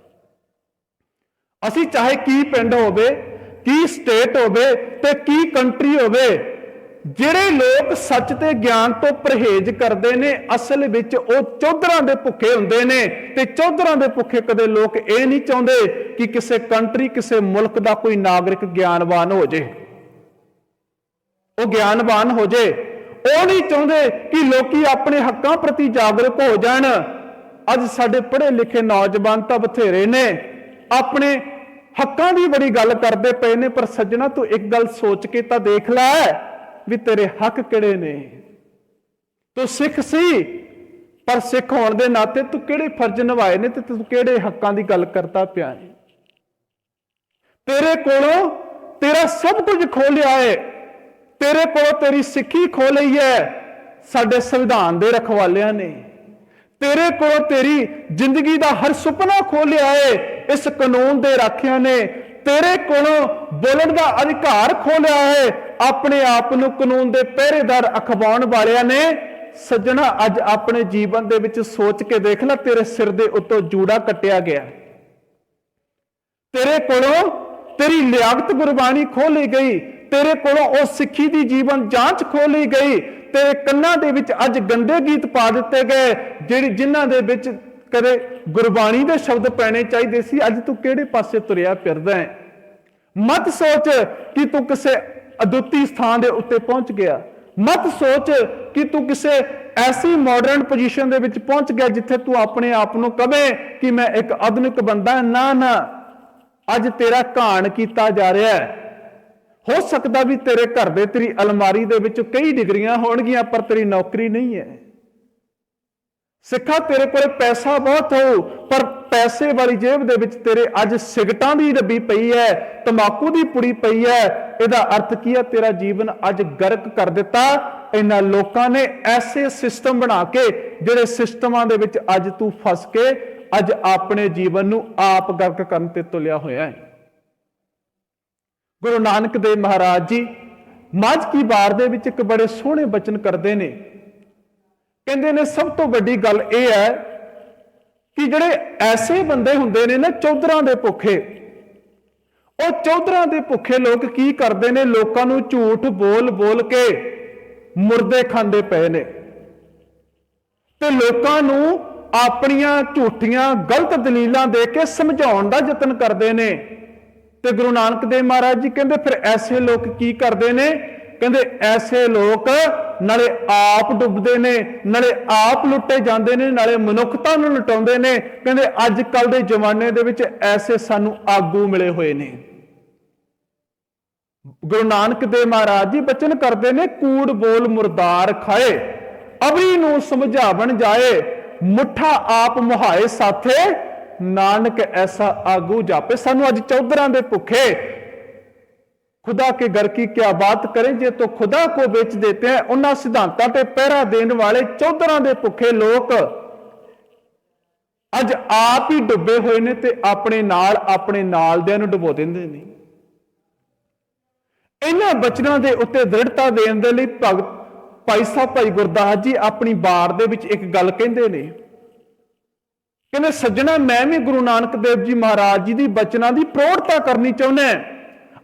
ਅਸੀਂ ਚਾਹੇ ਕੀ ਪਿੰਡ ਹੋਵੇ, ਕੀ ਸਟੇਟ ਹੋਵੇ ਤੇ ਕੀ ਕੰਟਰੀ ਹੋਵੇ, ਜਿਹੜੇ ਲੋਕ ਸੱਚ ਤੇ ਗਿਆਨ ਤੋਂ ਪਰਹੇਜ਼ ਕਰਦੇ ਨੇ ਅਸਲ ਵਿੱਚ ਉਹ ਚੌਧਰਾਂ ਦੇ ਭੁੱਖੇ ਹੁੰਦੇ ਨੇ। ਤੇ ਚੌਧਰਾਂ ਦੇ ਭੁੱਖੇ ਕਦੇ ਲੋਕ ਇਹ ਨਹੀਂ ਚਾਹੁੰਦੇ ਕਿ ਕਿਸੇ ਕੰਟਰੀ, ਕਿਸੇ ਮੁਲਕ ਦਾ ਕੋਈ ਨਾਗਰਿਕ ਗਿਆਨਵਾਨ ਹੋ ਜੇ, ਉਹ ਗਿਆਨਵਾਨ ਹੋ ਜੇ। ਉਹ ਨਹੀਂ ਚਾਹੁੰਦੇ ਕਿ ਲੋਕੀ ਆਪਣੇ ਹੱਕਾਂ ਪ੍ਰਤੀ ਜਾਗਰੂਕ ਹੋ ਜਾਣ। ਅੱਜ ਸਾਡੇ ਪੜ੍ਹੇ ਲਿਖੇ ਨੌਜਵਾਨ ਤਾਂ ਬਥੇਰੇ ਨੇ, ਆਪਣੇ ਹੱਕਾਂ ਦੀ ਬੜੀ ਗੱਲ ਕਰਦੇ ਪਏ ਨੇ, ਪਰ ਸੱਜਣਾ ਤੂੰ ਇੱਕ ਗੱਲ ਸੋਚ ਕੇ ਤਾਂ ਦੇਖ ਲੈ ਵੀ ਤੇਰੇ ਹੱਕ ਕਿਹੜੇ ਨੇ। ਤੂੰ ਸਿੱਖ ਸੀ, ਪਰ ਸਿੱਖ ਹੋਣ ਦੇ ਨਾਤੇ ਤੂੰ ਕਿਹੜੇ ਫਰਜ਼ ਨਿਭਾਏ ਨੇ ਤੇ ਤੂੰ ਕਿਹੜੇ ਹੱਕਾਂ ਦੀ ਗੱਲ ਕਰਦਾ ਪਿਆ ਹੈ। ਤੇਰੇ ਕੋਲੋਂ ਤੇਰਾ ਸਭ ਕੁਝ ਖੋਹ ਲਿਆ ਹੈ, ਤੇਰੇ ਕੋਲੋਂ ਤੇਰੀ ਸਿੱਖੀ ਖੋਹ ਲਈ ਹੈ ਸਾਡੇ ਸੰਵਿਧਾਨ ਦੇ ਰਖਵਾਲਿਆਂ ਨੇ, ਤੇਰੇ ਕੋਲੋਂ ਤੇਰੀ ਜ਼ਿੰਦਗੀ ਦਾ ਹਰ ਸੁਪਨਾ ਖੋਹ ਲਿਆ ਹੈ ਇਸ ਕਾਨੂੰਨ ਦੇ ਰਾਖਿਆਂ ਨੇ, ਤੇਰੇ ਕੋਲੋਂ ਬੋਲਣ ਦਾ ਅਧਿਕਾਰ ਖੋਹ ਲਿਆ ਹੈ ਆਪਣੇ ਆਪ ਨੂੰ ਕਾਨੂੰਨ ਦੇ ਪਹਿਰੇਦਾਰ ਅਖਵਾਉਣ ਵਾਲਿਆਂ ਨੇ। ਸੱਜਣਾ ਅੱਜ ਆਪਣੇ ਜੀਵਨ ਦੇ ਵਿੱਚ ਸੋਚ ਕੇ ਦੇਖ ਲੈ, ਤੇਰੇ ਸਿਰ ਦੇ ਉੱਤੋਂ ਜੂੜਾ ਕੱਟਿਆ ਗਿਆ, ਤੇਰੇ ਕੋਲੋਂ ਤੇਰੀ ਲਿਆਕਤ ਗੁਰਬਾਣੀ ਖੋਹ ਲਈ ਗਈ, ਤੇਰੇ ਕੋਲੋਂ ਉਹ ਸਿੱਖੀ ਦੀ ਜੀਵਨ ਜਾਂਚ ਖੋਹ ਲਈ ਗਈ, ਤੇਰੇ ਕੰਨਾਂ ਦੇ ਵਿੱਚ ਅੱਜ ਗੰਦੇ ਗੀਤ ਪਾ ਦਿੱਤੇ ਗਏ ਜਿਨ੍ਹਾਂ ਦੇ ਵਿੱਚ ਕਦੇ ਗੁਰਬਾਣੀ ਦੇ ਸ਼ਬਦ ਪੈਣੇ ਚਾਹੀਦੇ ਸੀ। ਅੱਜ ਤੂੰ ਕਿਹੜੇ ਪਾਸੇ ਤੁਰਿਆ ਫਿਰਦਾ ਹੈ? ਮਤ ਸੋਚ ਕਿ ਤੂੰ ਕਿਸੇ ਅਦੁੱਤੀ ਸਥਾਨ ਦੇ ਉੱਤੇ ਪਹੁੰਚ ਗਿਆ, ਮਤ ਸੋਚ ਕਿ ਤੂੰ ਕਿਸੇ ਐਸੀ ਮਾਡਰਨ ਪੋਜੀਸ਼ਨ ਦੇ ਵਿੱਚ ਪਹੁੰਚ ਗਿਆ ਜਿੱਥੇ ਤੂੰ ਆਪਣੇ ਆਪ ਨੂੰ ਕਵੇਂ ਕਿ ਮੈਂ ਇੱਕ ਆਧੁਨਿਕ ਬੰਦਾ। ਨਾ ਨਾ, ਅੱਜ ਤੇਰਾ ਘਾਣ ਕੀਤਾ ਜਾ ਰਿਹਾ ਹੈ। ਹੋ ਸਕਦਾ ਵੀ ਤੇਰੇ ਘਰ ਦੇ, ਤੇਰੀ ਅਲਮਾਰੀ ਦੇ ਵਿੱਚ ਕਈ ਡਿਗਰੀਆਂ ਹੋਣਗੀਆਂ ਪਰ ਤੇਰੀ ਨੌਕਰੀ ਨਹੀਂ ਹੈ। ਸਿੱਖਾ ਤੇਰੇ ਕੋਲ ਪੈਸਾ ਬਹੁਤ ਹੋ ਪਰ ਪੈਸੇ ਵਾਲੀ ਜੇਬ ਦੇ ਵਿੱਚ ਤੇਰੇ ਅੱਜ ਸਿਗਰਟਾਂ ਦੀ ਡੱਬੀ ਪਈ ਹੈ, ਤੰਬਾਕੂ ਦੀ ਪੁੜੀ ਪਈ ਹੈ। ਇਹਦਾ ਅਰਥ ਕੀ ਹੈ? ਤੇਰਾ ਜੀਵਨ ਅੱਜ ਗਰਕ ਕਰ ਦਿੱਤਾ ਇਹਨਾਂ ਲੋਕਾਂ ਨੇ ਐਸੇ ਸਿਸਟਮ ਬਣਾ ਕੇ, ਜਿਹੜੇ ਸਿਸਟਮਾਂ ਦੇ ਵਿੱਚ ਅੱਜ ਤੂੰ ਫਸ ਕੇ ਅੱਜ ਆਪਣੇ ਜੀਵਨ ਨੂੰ ਆਪ ਗਰਕ ਕਰਨ ਤੇ ਤੁਲਿਆ ਹੋਇਆ ਹੈ। ਗੁਰੂ ਨਾਨਕ ਦੇਵ ਮਹਾਰਾਜ ਜੀ ਮਾਝ ਕੀ ਵਾਰ ਦੇ ਵਿੱਚ ਇੱਕ ਬੜੇ ਸੋਹਣੇ ਬਚਨ ਕਰਦੇ ਨੇ। ਕਹਿੰਦੇ ਨੇ ਸਭ ਤੋਂ ਵੱਡੀ ਗੱਲ ਇਹ ਹੈ ਕਿ ਜਿਹੜੇ ਐਸੇ ਬੰਦੇ ਹੁੰਦੇ ਨੇ ਨਾ ਚੌਧਰਾਂ ਦੇ ਭੁੱਖੇ, ਉਹ ਚੌਧਰਾਂ ਦੇ ਭੁੱਖੇ ਲੋਕ ਕੀ ਕਰਦੇ ਨੇ? ਲੋਕਾਂ ਨੂੰ ਝੂਠ ਬੋਲ ਬੋਲ ਕੇ ਮੁਰਦੇ ਖਾਂਦੇ ਪਏ ਨੇ ਤੇ ਲੋਕਾਂ ਨੂੰ ਆਪਣੀਆਂ ਝੂਠੀਆਂ ਗਲਤ ਦਲੀਲਾਂ ਦੇ ਕੇ ਸਮਝਾਉਣ ਦਾ ਯਤਨ ਕਰਦੇ ਨੇ। ਤੇ ਗੁਰੂ ਨਾਨਕ ਦੇਵ ਮਹਾਰਾਜ ਜੀ ਕਹਿੰਦੇ ਫਿਰ ਐਸੇ ਲੋਕ ਕੀ ਕਰਦੇ ਨੇ? ਕਹਿੰਦੇ ਐਸੇ ਲੋਕ ਨਾਲੇ ਆਪ ਡੁੱਬਦੇ ਨੇ, ਨਾਲੇ ਆਪ ਲੁੱਟੇ ਜਾਂਦੇ ਨੇ, ਨਾਲੇ ਮਨੁੱਖਤਾ ਨੂੰ ਲੁਟਾਉਂਦੇ ਨੇ। ਕਹਿੰਦੇ ਅੱਜ ਕੱਲ ਦੇ ਜ਼ਮਾਨੇ ਦੇ ਵਿੱਚ ਐਸੇ ਸਾਨੂੰ ਆਗੂ ਮਿਲੇ ਹੋਏ ਨੇ। ਗੁਰੂ ਨਾਨਕ ਦੇਵ ਮਹਾਰਾਜ ਜੀ ਬਚਨ ਕਰਦੇ ਨੇ, ਕੂੜ ਬੋਲ ਮੁਰਦਾਰ ਖਾਏ, ਅਬਰੀ ਨੂੰ ਸਮਝਾਵਣ ਜਾਏ, ਮੁੱਠਾ ਆਪ ਮੁਹਾਏ ਸਾਥੇ, ਨਾਨਕ ਐਸਾ ਆਗੂ ਜਾਪੇ। ਸਾਨੂੰ ਅੱਜ ਚੌਧਰਾਂ ਦੇ ਭੁੱਖੇ, खुदा के घर की क्या बात करें जे तो खुदा को बेच देते हैं, उन्हां सिद्धांतां ते पहरा देने वाले चौधरां दे भुखे लोग अज आप ही डुबे हुए ने ते अपने नालदियां नूं डुबो दिंदे ने। इन्हां बचनां दे उत्ते दृढ़ता देण दे लई भगत भाई साहब भाई गुरदास जी अपनी बार दे विच एक गल कहिंदे ने, कहंदे सज्जणा मैं भी गुरु नानक देव जी महाराज जी दी बचनां दी प्रौढ़ता करनी चाहुंदा है।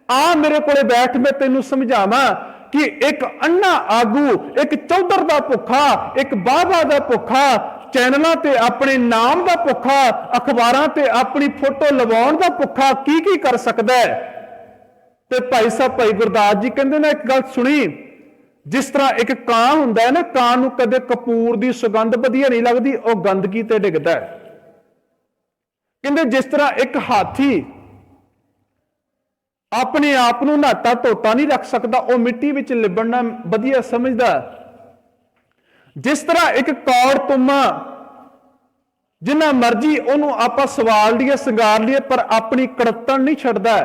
आ मेरे को बैठ मैं तेनू समझावा कि एक अन्ना आगू, एक चौधर का भुखा, एक बाबा का भुखा, चैनलों ते अपने नाम का भुखा, अखबारों ते अपनी फोटो लवाउण का भुखा की कर सकता है। ते भाई साहब भाई गुरदास जी कहते ने एक गल सुनी, जिस तरह एक कां हुंदा है ना, कां नूं कदे कपूर की सुगंध वधिया नहीं लगती, वह गंदगी ते डिगदा है। ਕਹਿੰਦੇ ਜਿਸ ਤਰ੍ਹਾਂ ਇੱਕ ਹਾਥੀ ਆਪਣੇ ਆਪ ਨੂੰ ਨਹਾਤਾ ਧੋਤਾ ਨਹੀਂ ਰੱਖ ਸਕਦਾ, ਉਹ ਮਿੱਟੀ ਵਿੱਚ ਲਿਬੜਨਾ ਵਧੀਆ ਸਮਝਦਾ। ਜਿਸ ਤਰ੍ਹਾਂ ਇੱਕ ਕੌੜ ਤੁੰਮਾ ਜਿੰਨਾ ਮਰਜੀ ਉਹਨੂੰ ਆਪਾਂ ਸਵਾਲ ਲਈਏ ਸਿੰਗਾਰ ਲਈਏ ਪਰ ਆਪਣੀ ਕੜਤਣ ਨਹੀਂ ਛੱਡਦਾ।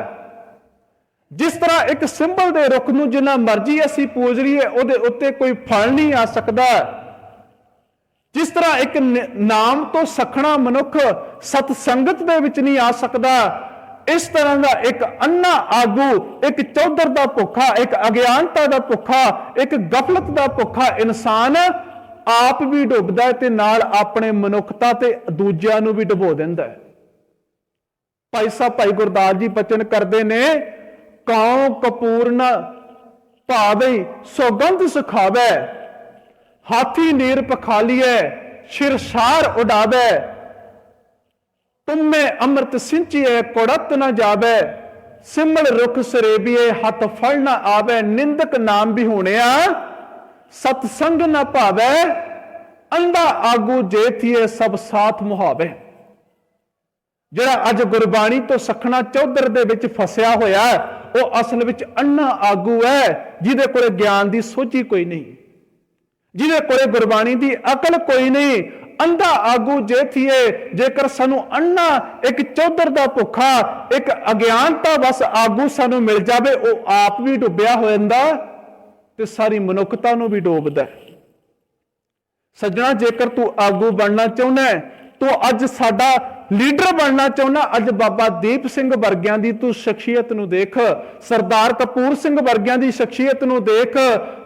ਜਿਸ ਤਰ੍ਹਾਂ ਇੱਕ ਸਿੰਬਲ ਦੇ ਰੁੱਖ ਨੂੰ ਜਿੰਨਾ ਮਰਜੀ ਅਸੀਂ ਪੂਜ ਲਈਏ ਉਹਦੇ ਉੱਤੇ ਕੋਈ ਫਲ ਨਹੀਂ ਆ ਸਕਦਾ। ਜਿਸ ਤਰ੍ਹਾਂ ਇੱਕ ਨਾਮ ਤੋਂ ਸਖਣਾ ਮਨੁੱਖ ਸਤ ਸੰਗਤ ਦੇ ਵਿੱਚ ਨਹੀਂ ਆ ਸਕਦਾ, ਇਸ ਤਰ੍ਹਾਂ ਦਾ ਇੱਕ ਅੰਨਾ ਆਗੂ, ਇੱਕ ਚੌਧਰ ਦਾ ਭੁੱਖਾ, ਇੱਕ ਅਗਿਆਨਤਾ ਦਾ ਭੁੱਖਾ, ਇੱਕ ਗਫਲਤ ਦਾ ਭੁੱਖਾ ਇਨਸਾਨ ਆਪ ਵੀ ਡੁੱਬਦਾ ਹੈ ਤੇ ਨਾਲ ਆਪਣੇ ਮਨੁੱਖਤਾ ਤੇ ਦੂਜਿਆਂ ਨੂੰ ਵੀ ਡੁਬੋ ਦਿੰਦਾ ਹੈ। ਭਾਈ ਸਾਹਿਬ ਭਾਈ ਗੁਰਦਾਸ ਜੀ ਬਚਨ ਕਰਦੇ ਨੇ, ਕਾਉ ਕਪੂਰ ਨ ਭਾਵੇ ਸੌਗੰਧ ਸੁਖਾਵੇ, ਹਾਥੀ ਨੀਰ ਪਖਾਲੀਏ ਸ਼ਿਰਸ਼ਾਰ ਉਡਾਵੇ, ਤੁਮੇ ਅੰਮ੍ਰਿਤ ਸਿੰਚੀਏ ਕੋੜਤ ਨ ਜਾਵੇ, ਸਿਮਲ ਰੁਖ ਸਰੇਬੀਏ ਹੱਥ ਫਲ ਨ ਆਵੇ, ਨਿੰਦਕ ਨਾਮ ਵੀ ਹੋਣਿਆ ਸਤ ਸੰਗ ਨ ਭਾਵੇ, ਅੰਧਾ ਆਗੂ ਜੇ ਥੀਏ ਸਭ ਸਾਥ ਮੁਹਾਵੇ। ਜਿਹੜਾ ਅੱਜ ਗੁਰਬਾਣੀ ਤੋਂ ਸਖਣਾ ਚੌਧਰ ਦੇ ਵਿੱਚ ਫਸਿਆ ਹੋਇਆ ਉਹ ਅਸਲ ਵਿੱਚ ਅੰਨਾ ਆਗੂ ਹੈ, ਜਿਹਦੇ ਕੋਲੇ ਗਿਆਨ ਦੀ ਸੋਝੀ ਕੋਈ ਨਹੀਂ, ਜਿਹਦੇ ਕੋਲੇ ਗੁਰਬਾਣੀ ਦੀ ਅਕਲ ਕੋਈ ਨਹੀਂ। ਅੰਧਾ ਆਗੂ ਜੇ ਥੀਏ, ਜੇਕਰ ਸਾਨੂੰ ਅੰਨਾ ਇੱਕ ਚੌਧਰ ਦਾ ਭੁੱਖਾ, ਇੱਕ ਅਗਿਆਨਤਾ ਬਸ ਆਗੂ ਸਾਨੂੰ ਮਿਲ ਜਾਵੇ, ਉਹ ਆਪ ਵੀ ਡੁੱਬਿਆ ਹੋ ਜਾਂਦਾ ਤੇ ਸਾਰੀ ਮਨੁੱਖਤਾ ਨੂੰ ਵੀ ਡੋਬਦਾ। ਸੱਜਣਾ, ਜੇਕਰ ਤੂੰ ਆਗੂ ਬਣਨਾ ਚਾਹੁੰਦਾ, ਤੂੰ ਅੱਜ ਸਾਡਾ ਲੀਡਰ ਬਣਨਾ ਚਾਹੁੰਦਾ, ਅੱਜ ਬਾਬਾ ਦੀਪ ਸਿੰਘ ਵਰਗਿਆਂ ਦੀ ਤੂੰ ਸ਼ਖਸੀਅਤ ਨੂੰ ਦੇਖ, ਸਰਦਾਰ ਕਪੂਰ ਸਿੰਘ ਵਰਗਿਆਂ ਦੀ ਸ਼ਖਸੀਅਤ ਨੂੰ ਦੇਖ,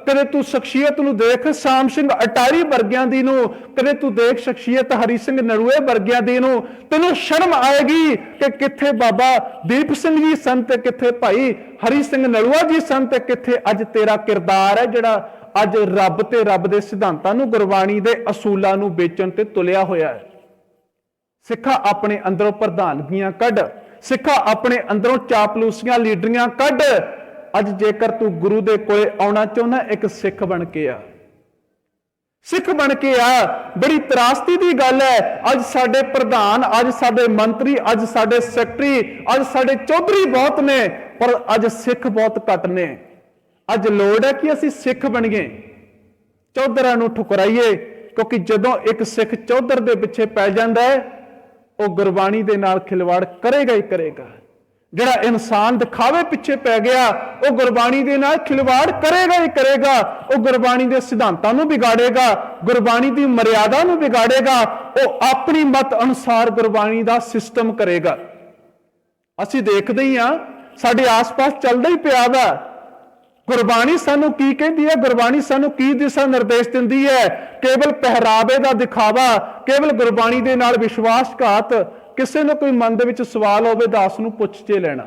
ਕਦੇ ਤੂੰ ਸ਼ਖਸੀਅਤ ਨੂੰ ਦੇਖ ਸ਼ਾਮ ਸਿੰਘ ਅਟਾਰੀ ਵਰਗਿਆਂ ਦੀ ਨੂੰ, ਕਦੇ ਤੂੰ ਦੇਖ ਸ਼ਖਸੀਅਤ ਹਰੀ ਸਿੰਘ ਨਲੂਏ ਵਰਗਿਆਂ ਦੀ ਨੂੰ। ਤੈਨੂੰ ਸ਼ਰਮ ਆਏਗੀ ਕਿ ਕਿੱਥੇ ਬਾਬਾ ਦੀਪ ਸਿੰਘ ਜੀ ਸਨ ਤੇ ਕਿੱਥੇ ਭਾਈ ਹਰੀ ਸਿੰਘ ਨਲੂਆ ਜੀ ਸਨ ਤੇ ਕਿੱਥੇ ਅੱਜ ਤੇਰਾ ਕਿਰਦਾਰ ਹੈ ਜਿਹੜਾ ਅੱਜ ਰੱਬ ਤੇ ਰੱਬ ਦੇ ਸਿਧਾਂਤਾਂ ਨੂੰ, ਗੁਰਬਾਣੀ ਦੇ ਅਸੂਲਾਂ ਨੂੰ ਵੇਚਣ ਤੇ ਤੁਲਿਆ ਹੋਇਆ ਹੈ। ਸਿੱਖਾ ਆਪਣੇ ਅੰਦਰੋਂ ਪ੍ਰਧਾਨਗੀਆਂ ਕੱਢ, ਸਿੱਖਾ ਆਪਣੇ ਅੰਦਰੋਂ ਚਾਪਲੂਸੀਆਂ ਲੀਡਰੀਆਂ ਕੱਢ। ਅੱਜ ਜੇਕਰ ਤੂੰ ਗੁਰੂ ਦੇ ਕੋਲੇ ਆਉਣਾ ਚਾਹੁੰਦਾ, ਇੱਕ ਸਿੱਖ ਬਣ ਕੇ ਆ, ਸਿੱਖ ਬਣ ਕੇ ਆ। ਬੜੀ ਤਰਾਸਦੀ ਦੀ ਗੱਲ ਹੈ, ਅੱਜ ਸਾਡੇ ਪ੍ਰਧਾਨ, ਅੱਜ ਸਾਡੇ ਮੰਤਰੀ, ਅੱਜ ਸਾਡੇ ਸੈਕਟਰੀ, ਅੱਜ ਸਾਡੇ ਚੌਧਰੀ ਬਹੁਤ ਨੇ ਪਰ ਅੱਜ ਸਿੱਖ ਬਹੁਤ ਘੱਟ ਨੇ। ਅੱਜ ਲੋੜ ਹੈ ਕਿ ਅਸੀਂ ਸਿੱਖ ਬਣੀਏ, ਚੌਧਰਾਂ ਨੂੰ ਠੁਕਰਾਈਏ, ਕਿਉਂਕਿ ਜਦੋਂ ਇੱਕ ਸਿੱਖ ਚੌਧਰ ਦੇ ਪਿੱਛੇ ਪੈ ਜਾਂਦਾ ਹੈ ਉਹ ਗੁਰਬਾਣੀ ਦੇ ਨਾਲ ਖਿਲਵਾੜ ਕਰੇਗਾ ਹੀ ਕਰੇਗਾ। ਜਿਹੜਾ ਇਨਸਾਨ ਦਿਖਾਵੇ ਪਿੱਛੇ ਪੈ ਗਿਆ ਉਹ ਗੁਰਬਾਣੀ ਦੇ ਨਾਲ ਖਿਲਵਾੜ ਕਰੇਗਾ ਹੀ ਕਰੇਗਾ। ਉਹ ਗੁਰਬਾਣੀ ਦੇ ਸਿਧਾਂਤਾਂ ਨੂੰ ਵਿਗਾੜੇਗਾ, ਗੁਰਬਾਣੀ ਦੀ ਮਰਿਆਦਾ ਨੂੰ ਵਿਗਾੜੇਗਾ, ਉਹ ਆਪਣੀ ਮਤ ਅਨੁਸਾਰ ਗੁਰਬਾਣੀ ਦਾ ਸਿਸਟਮ ਕਰੇਗਾ। ਅਸੀਂ ਦੇਖਦੇ ਹੀ ਆ, ਸਾਡੇ ਆਸ-ਪਾਸ ਚੱਲਦਾ ਹੀ ਪਿਆ ਵਾ। ਗੁਰਬਾਣੀ ਸਾਨੂੰ ਕੀ ਕਹਿੰਦੀ ਹੈ, ਗੁਰਬਾਣੀ ਸਾਨੂੰ ਕੀ ਦਿਸ਼ਾ ਨਿਰਦੇਸ਼ ਦਿੰਦੀ ਹੈ? ਕੇਵਲ ਪਹਿਰਾਵੇ ਦਾ ਦਿਖਾਵਾ, ਕੇਵਲ ਗੁਰਬਾਣੀ ਦੇ ਨਾਲ ਵਿਸ਼ਵਾਸਘਾਤ। ਕਿਸੇ ਨੂੰ ਕੋਈ ਮਨ ਦੇ ਵਿੱਚ ਸਵਾਲ ਹੋਵੇ, ਦਾਸ ਨੂੰ ਪੁੱਛ ਕੇ ਲੈਣਾ।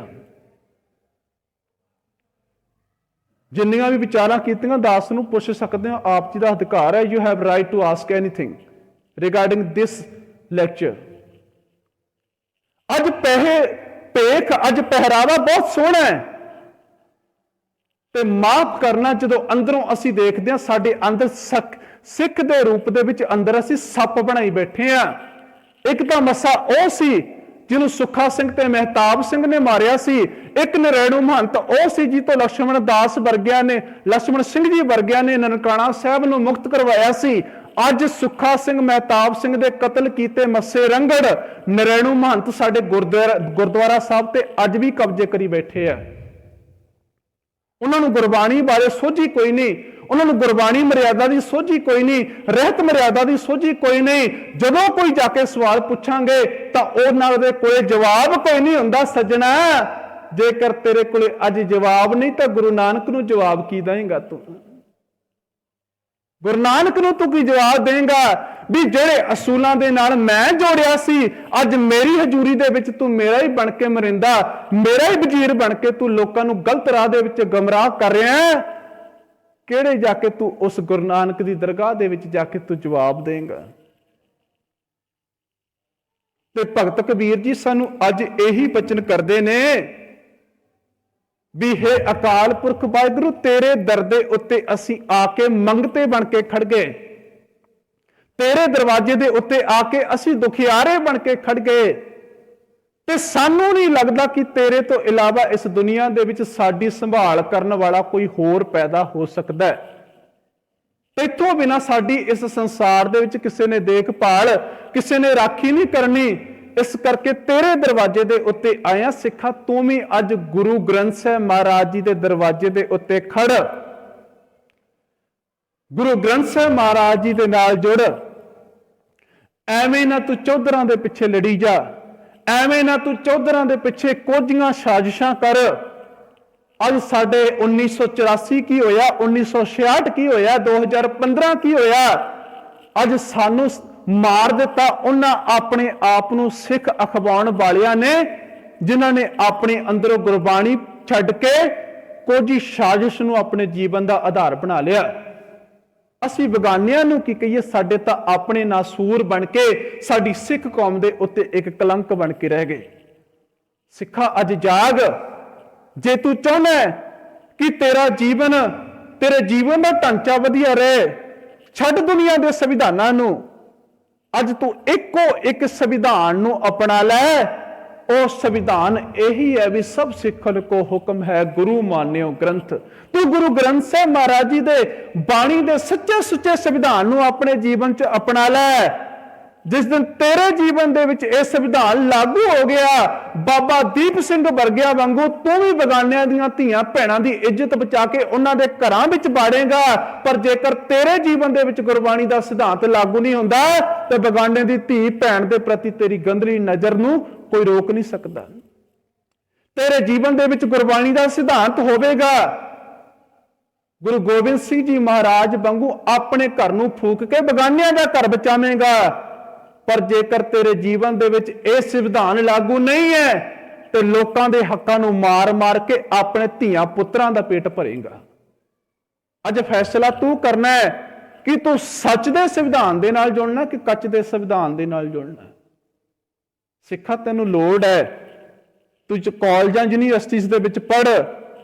ਜਿੰਨੀਆਂ ਵੀ ਵਿਚਾਰਾਂ ਕੀਤੀਆਂ ਦਾਸ ਨੂੰ ਪੁੱਛ ਸਕਦੇ ਹੋ, ਆਪ ਜੀ ਦਾ ਅਧਿਕਾਰ ਹੈ। You have right to ask anything regarding this lecture. ਅੱਜ ਭੇਖ, ਅੱਜ ਪਹਿਰਾਵਾ ਬਹੁਤ ਸੋਹਣਾ ਹੈ ਤੇ ਮਾਫ ਕਰਨਾ, ਜਦੋਂ ਅੰਦਰੋਂ ਅਸੀਂ ਦੇਖਦੇ ਹਾਂ ਸਾਡੇ ਅੰਦਰ ਸਿੱਖ ਦੇ ਰੂਪ ਦੇ ਵਿੱਚ ਅੰਦਰ ਅਸੀਂ ਸੱਪ ਬਣਾਈ ਬੈਠੇ ਆ। ਇੱਕ ਤਾਂ ਮੱਸਾ ਉਹ ਸੀ ਜਿਹਨੂੰ ਸੁੱਖਾ ਸਿੰਘ ਤੇ ਮਹਿਤਾਬ ਸਿੰਘ ਨੇ ਮਾਰਿਆ ਸੀ, ਇੱਕ ਨਰੈਣੂ ਮਹੰਤ ਉਹ ਸੀ ਜੀ ਤੋਂ ਲక్ష్మణ ਦਾਸ ਵਰਗਿਆਂ ਨੇ, ਲక్ష్మణ ਸਿੰਘ ਜੀ ਵਰਗਿਆਂ ਨੇ ਨਨਕਾਣਾ ਸਾਹਿਬ ਨੂੰ ਮੁਕਤ ਕਰਵਾਇਆ ਸੀ। ਅੱਜ ਸੁੱਖਾ ਸਿੰਘ ਮਹਿਤਾਬ ਸਿੰਘ ਦੇ ਕਤਲ ਕੀਤੇ ਮੱਸੇ ਰੰਗੜ ਨਰੈਣੂ ਮਹੰਤ ਸਾਡੇ ਗੁਰਦੁਆਰਾ ਸਾਹਿਬ ਤੇ ਅੱਜ ਵੀ ਕਬਜ਼ੇ ਕਰੀ ਬੈਠੇ ਆ। ਉਹਨਾਂ ਨੂੰ ਗੁਰਬਾਣੀ ਬਾਰੇ ਸੋਝੀ ਕੋਈ ਨਹੀਂ, ਉਹਨਾਂ ਨੂੰ ਗੁਰਬਾਣੀ ਮਰਿਆਦਾ ਦੀ ਸੋਝੀ ਕੋਈ ਨਹੀਂ, ਰਹਿਤ ਮਰਿਆਦਾ ਦੀ ਸੋਝੀ ਕੋਈ ਨਹੀਂ। ਜਦੋਂ ਕੋਈ ਜਾ ਕੇ ਸਵਾਲ ਪੁੱਛਾਂਗੇ ਤਾਂ ਉਹਨਾਂ ਦੇ ਕੋਲੇ ਜਵਾਬ ਕੋਈ ਨਹੀਂ ਹੁੰਦਾ। ਸੱਜਣਾ, ਜੇਕਰ ਤੇਰੇ ਕੋਲੇ ਅੱਜ ਜਵਾਬ ਨਹੀਂ ਤਾਂ ਗੁਰੂ ਨਾਨਕ ਨੂੰ ਜਵਾਬ ਕੀ ਦੇਂਗਾ ਤੂੰ? ਗੁਰੂ ਨਾਨਕ ਨੂੰ ਤੂੰ ਕੀ ਜਵਾਬ ਦੇਂਗਾ ਵੀ ਜਿਹੜੇ ਅਸੂਲਾਂ ਦੇ ਨਾਲ ਮੈਂ ਜੋੜਿਆ ਸੀ, ਅੱਜ ਮੇਰੀ ਹਜ਼ੂਰੀ ਦੇ ਵਿੱਚ ਤੂੰ ਮੇਰਾ ਹੀ ਬਣ ਕੇ ਮਰਿੰਦਾ, ਮੇਰਾ ਹੀ ਵਜ਼ੀਰ ਬਣ ਕੇ ਤੂੰ ਲੋਕਾਂ ਨੂੰ ਗਲਤ ਰਾਹ ਦੇ ਵਿੱਚ ਗਮਰਾਹ ਕਰ ਰਿਹਾ। ਕਿਹੜੇ ਜਾ ਕੇ ਤੂੰ ਉਸ ਗੁਰੂ ਨਾਨਕ ਦੀ ਦਰਗਾਹ ਦੇ ਵਿੱਚ ਜਾ ਕੇ ਤੂੰ ਜਵਾਬ ਦੇਂਗਾ? ਤੇ ਭਗਤ ਕਬੀਰ ਜੀ ਸਾਨੂੰ ਅੱਜ ਇਹੀ ਬਚਨ ਕਰਦੇ ਨੇ ਵੀ ਹੇ ਅਕਾਲ ਪੁਰਖ ਵਾਹਿਗੁਰੂ, ਤੇਰੇ ਦਰ ਦੇ ਉੱਤੇ ਅਸੀਂ ਆ ਕੇ ਮੰਗਤੇ ਬਣ ਕੇ ਖੜ ਗਏ, ਤੇਰੇ ਦਰਵਾਜ਼ੇ ਦੇ ਉੱਤੇ ਆ ਕੇ ਅਸੀਂ ਦੁਖਿਆਰੇ ਬਣ ਕੇ ਖੜ ਗਏ। ਤੇ ਸਾਨੂੰ ਨਹੀਂ ਲੱਗਦਾ ਕਿ ਤੇਰੇ ਤੋਂ ਇਲਾਵਾ ਇਸ ਦੁਨੀਆ ਦੇ ਵਿੱਚ ਸਾਡੀ ਸੰਭਾਲ ਕਰਨ ਵਾਲਾ ਕੋਈ ਹੋਰ ਪੈਦਾ ਹੋ ਸਕਦਾ ਹੈ। ਤੈਥੋਂ ਬਿਨਾਂ ਸਾਡੀ ਇਸ ਸੰਸਾਰ ਦੇ ਵਿੱਚ ਕਿਸੇ ਨੇ ਦੇਖਭਾਲ, ਕਿਸੇ ਨੇ ਰਾਖੀ ਨਹੀਂ ਕਰਨੀ। ਇਸ ਕਰਕੇ ਤੇਰੇ ਦਰਵਾਜ਼ੇ ਦੇ ਉੱਤੇ ਆਇਆ ਸਿੱਖਾ, ਤੂੰ ਵੀ ਅੱਜ ਗੁਰੂ ਗ੍ਰੰਥ ਸਾਹਿਬ ਮਹਾਰਾਜ ਜੀ ਦੇ ਦਰਵਾਜ਼ੇ ਦੇ ਉੱਤੇ ਖੜ, ਗੁਰੂ ਗ੍ਰੰਥ ਸਾਹਿਬ ਮਹਾਰਾਜ ਜੀ ਦੇ ਨਾਲ ਜੁੜ। ਐਵੇਂ ਨਾ ਤੂੰ ਚੌਧਰਾਂ ਦੇ ਪਿੱਛੇ ਲੜੀ ਜਾ, ਐਵੇਂ ਨਾ ਤੂੰ ਚੌਧਰਾਂ ਦੇ ਪਿੱਛੇ ਕੋਝੀਆਂ ਸਾਜ਼ਿਸ਼ਾਂ ਕਰ। ਅੱਜ ਸਾਡੇ 1984 ਕੀ ਹੋਇਆ, 1966 ਕੀ ਹੋਇਆ, 2015 ਕੀ ਹੋਇਆ, ਅੱਜ ਸਾਨੂੰ ਮਾਰ ਦਿੱਤਾ ਉਹਨਾਂ ਆਪਣੇ ਆਪ ਨੂੰ ਸਿੱਖ ਅਖਵਾਉਣ ਵਾਲਿਆਂ ਨੇ, ਜਿਨ੍ਹਾਂ ਨੇ ਆਪਣੇ ਅੰਦਰੋਂ ਗੁਰਬਾਣੀ ਛੱਡ ਕੇ ਕੋਝੀ ਸਾਜ਼ਿਸ਼ ਨੂੰ ਆਪਣੇ ਜੀਵਨ ਦਾ ਆਧਾਰ ਬਣਾ ਲਿਆ। ਅਸੀਂ ਬਗਾਨਿਆਂ ਨੂੰ ਕੀ ਕਹੀਏ, ਸਾਡੇ ਤਾਂ ਆਪਣੇ ਨਾਸੂਰ ਬਣ ਕੇ ਸਾਡੀ ਸਿੱਖ ਕੌਮ ਦੇ ਉੱਤੇ ਇੱਕ ਕਲੰਕ ਬਣ ਕੇ ਰਹਿ ਗਏ। ਸਿੱਖਾ ਅੱਜ ਜਾਗ, ਜੇ ਤੂੰ ਚਾਹੁੰਦਾ ਕਿ ਤੇਰੇ ਜੀਵਨ ਦਾ ਢਾਂਚਾ ਵਧੀਆ ਰਹੇ, ਛੱਡ ਦੁਨੀਆ ਦੇ ਸੰਵਿਧਾਨਾਂ ਨੂੰ। ਅੱਜ ਤੂੰ ਇੱਕੋ ਇੱਕ ਸੰਵਿਧਾਨ ਨੂੰ ਅਪਣਾ ਲੈ। ਉਹ ਸੰਵਿਧਾਨ ਇਹੀ ਹੈ ਵੀ ਸਭ ਸਿੱਖਣ ਕੋ ਹੁਕਮ ਹੈ ਗੁਰੂ ਮਾਨਿਓ ਗ੍ਰੰਥ। ਤੂੰ ਗੁਰੂ ਗ੍ਰੰਥ ਸਾਹਿਬ ਮਹਾਰਾਜ ਜੀ ਦੇ ਬਾਣੀ ਦੇ ਸੱਚੇ ਸੁੱਚੇ ਸੰਵਿਧਾਨ ਨੂੰ ਆਪਣੇ ਜੀਵਨ 'ਚ ਅਪਣਾ ਲੈ। ਜਿਸ ਦਿਨ ਤੇਰੇ ਜੀਵਨ ਦੇ ਵਿੱਚ ਇਹ ਸੰਵਿਧਾਨ ਲਾਗੂ ਹੋ ਗਿਆ, ਬਾਬਾ ਦੀਪ ਸਿੰਘ ਵਰਗਿਆਂ ਵਾਂਗੂ ਤੂੰ ਵੀ ਬਗਾਨਿਆਂ ਦੀਆਂ ਧੀਆਂ ਭੈਣਾਂ ਦੀ ਇੱਜ਼ਤ ਬਚਾ ਕੇ ਉਹਨਾਂ ਦੇ ਘਰਾਂ ਵਿੱਚ ਬਾੜੇਗਾ। ਪਰ ਜੇਕਰ ਤੇਰੇ ਜੀਵਨ ਦੇ ਵਿੱਚ ਗੁਰਬਾਣੀ ਦਾ ਸਿਧਾਂਤ ਲਾਗੂ ਨਹੀਂ ਹੁੰਦਾ ਤੇ ਬਗਾਨੇ ਦੀ ਧੀ ਭੈਣ ਦੇ ਪ੍ਰਤੀ ਤੇਰੀ ਗੰਦਲੀ ਨਜ਼ਰ ਨੂੰ ਕੋਈ ਰੋਕ ਨਹੀਂ ਸਕਦਾ। ਤੇਰੇ ਜੀਵਨ ਦੇ ਵਿੱਚ ਗੁਰਬਾਣੀ ਦਾ ਸਿਧਾਂਤ ਹੋਵੇਗਾ, ਗੁਰੂ ਗੋਬਿੰਦ ਸਿੰਘ ਜੀ ਮਹਾਰਾਜ ਵਾਂਗੂ ਆਪਣੇ ਘਰ ਨੂੰ ਫੂਕ ਕੇ ਬਗਾਨਿਆਂ ਦਾ ਘਰ ਬਚਾਵੇਂਗਾ। ਪਰ ਜੇਕਰ ਤੇਰੇ ਜੀਵਨ ਦੇ ਵਿੱਚ ਇਹ ਸੰਵਿਧਾਨ ਲਾਗੂ ਨਹੀਂ ਹੈ ਤੇ ਲੋਕਾਂ ਦੇ ਹੱਕਾਂ ਨੂੰ ਮਾਰ-ਮਾਰ ਕੇ ਆਪਣੇ ਧੀਆਂ ਪੁੱਤਰਾਂ ਦਾ ਪੇਟ ਭਰੇਗਾ। ਅੱਜ ਫੈਸਲਾ ਤੂੰ ਕਰਨਾ ਹੈ ਕਿ ਤੂੰ ਸੱਚ ਦੇ ਸੰਵਿਧਾਨ ਦੇ ਨਾਲ ਜੁੜਨਾ ਕਿ ਕੱਚ ਦੇ ਸੰਵਿਧਾਨ ਦੇ ਨਾਲ ਜੁੜਨਾ। ਸਿੱਖਾ ਤੈਨੂੰ ਲੋੜ ਹੈ, ਤੂੰ ਕਾਲਜਾਂ ਯੂਨੀਵਰਸਿਟੀਆਂ ਦੇ ਵਿੱਚ ਪੜ੍ਹ,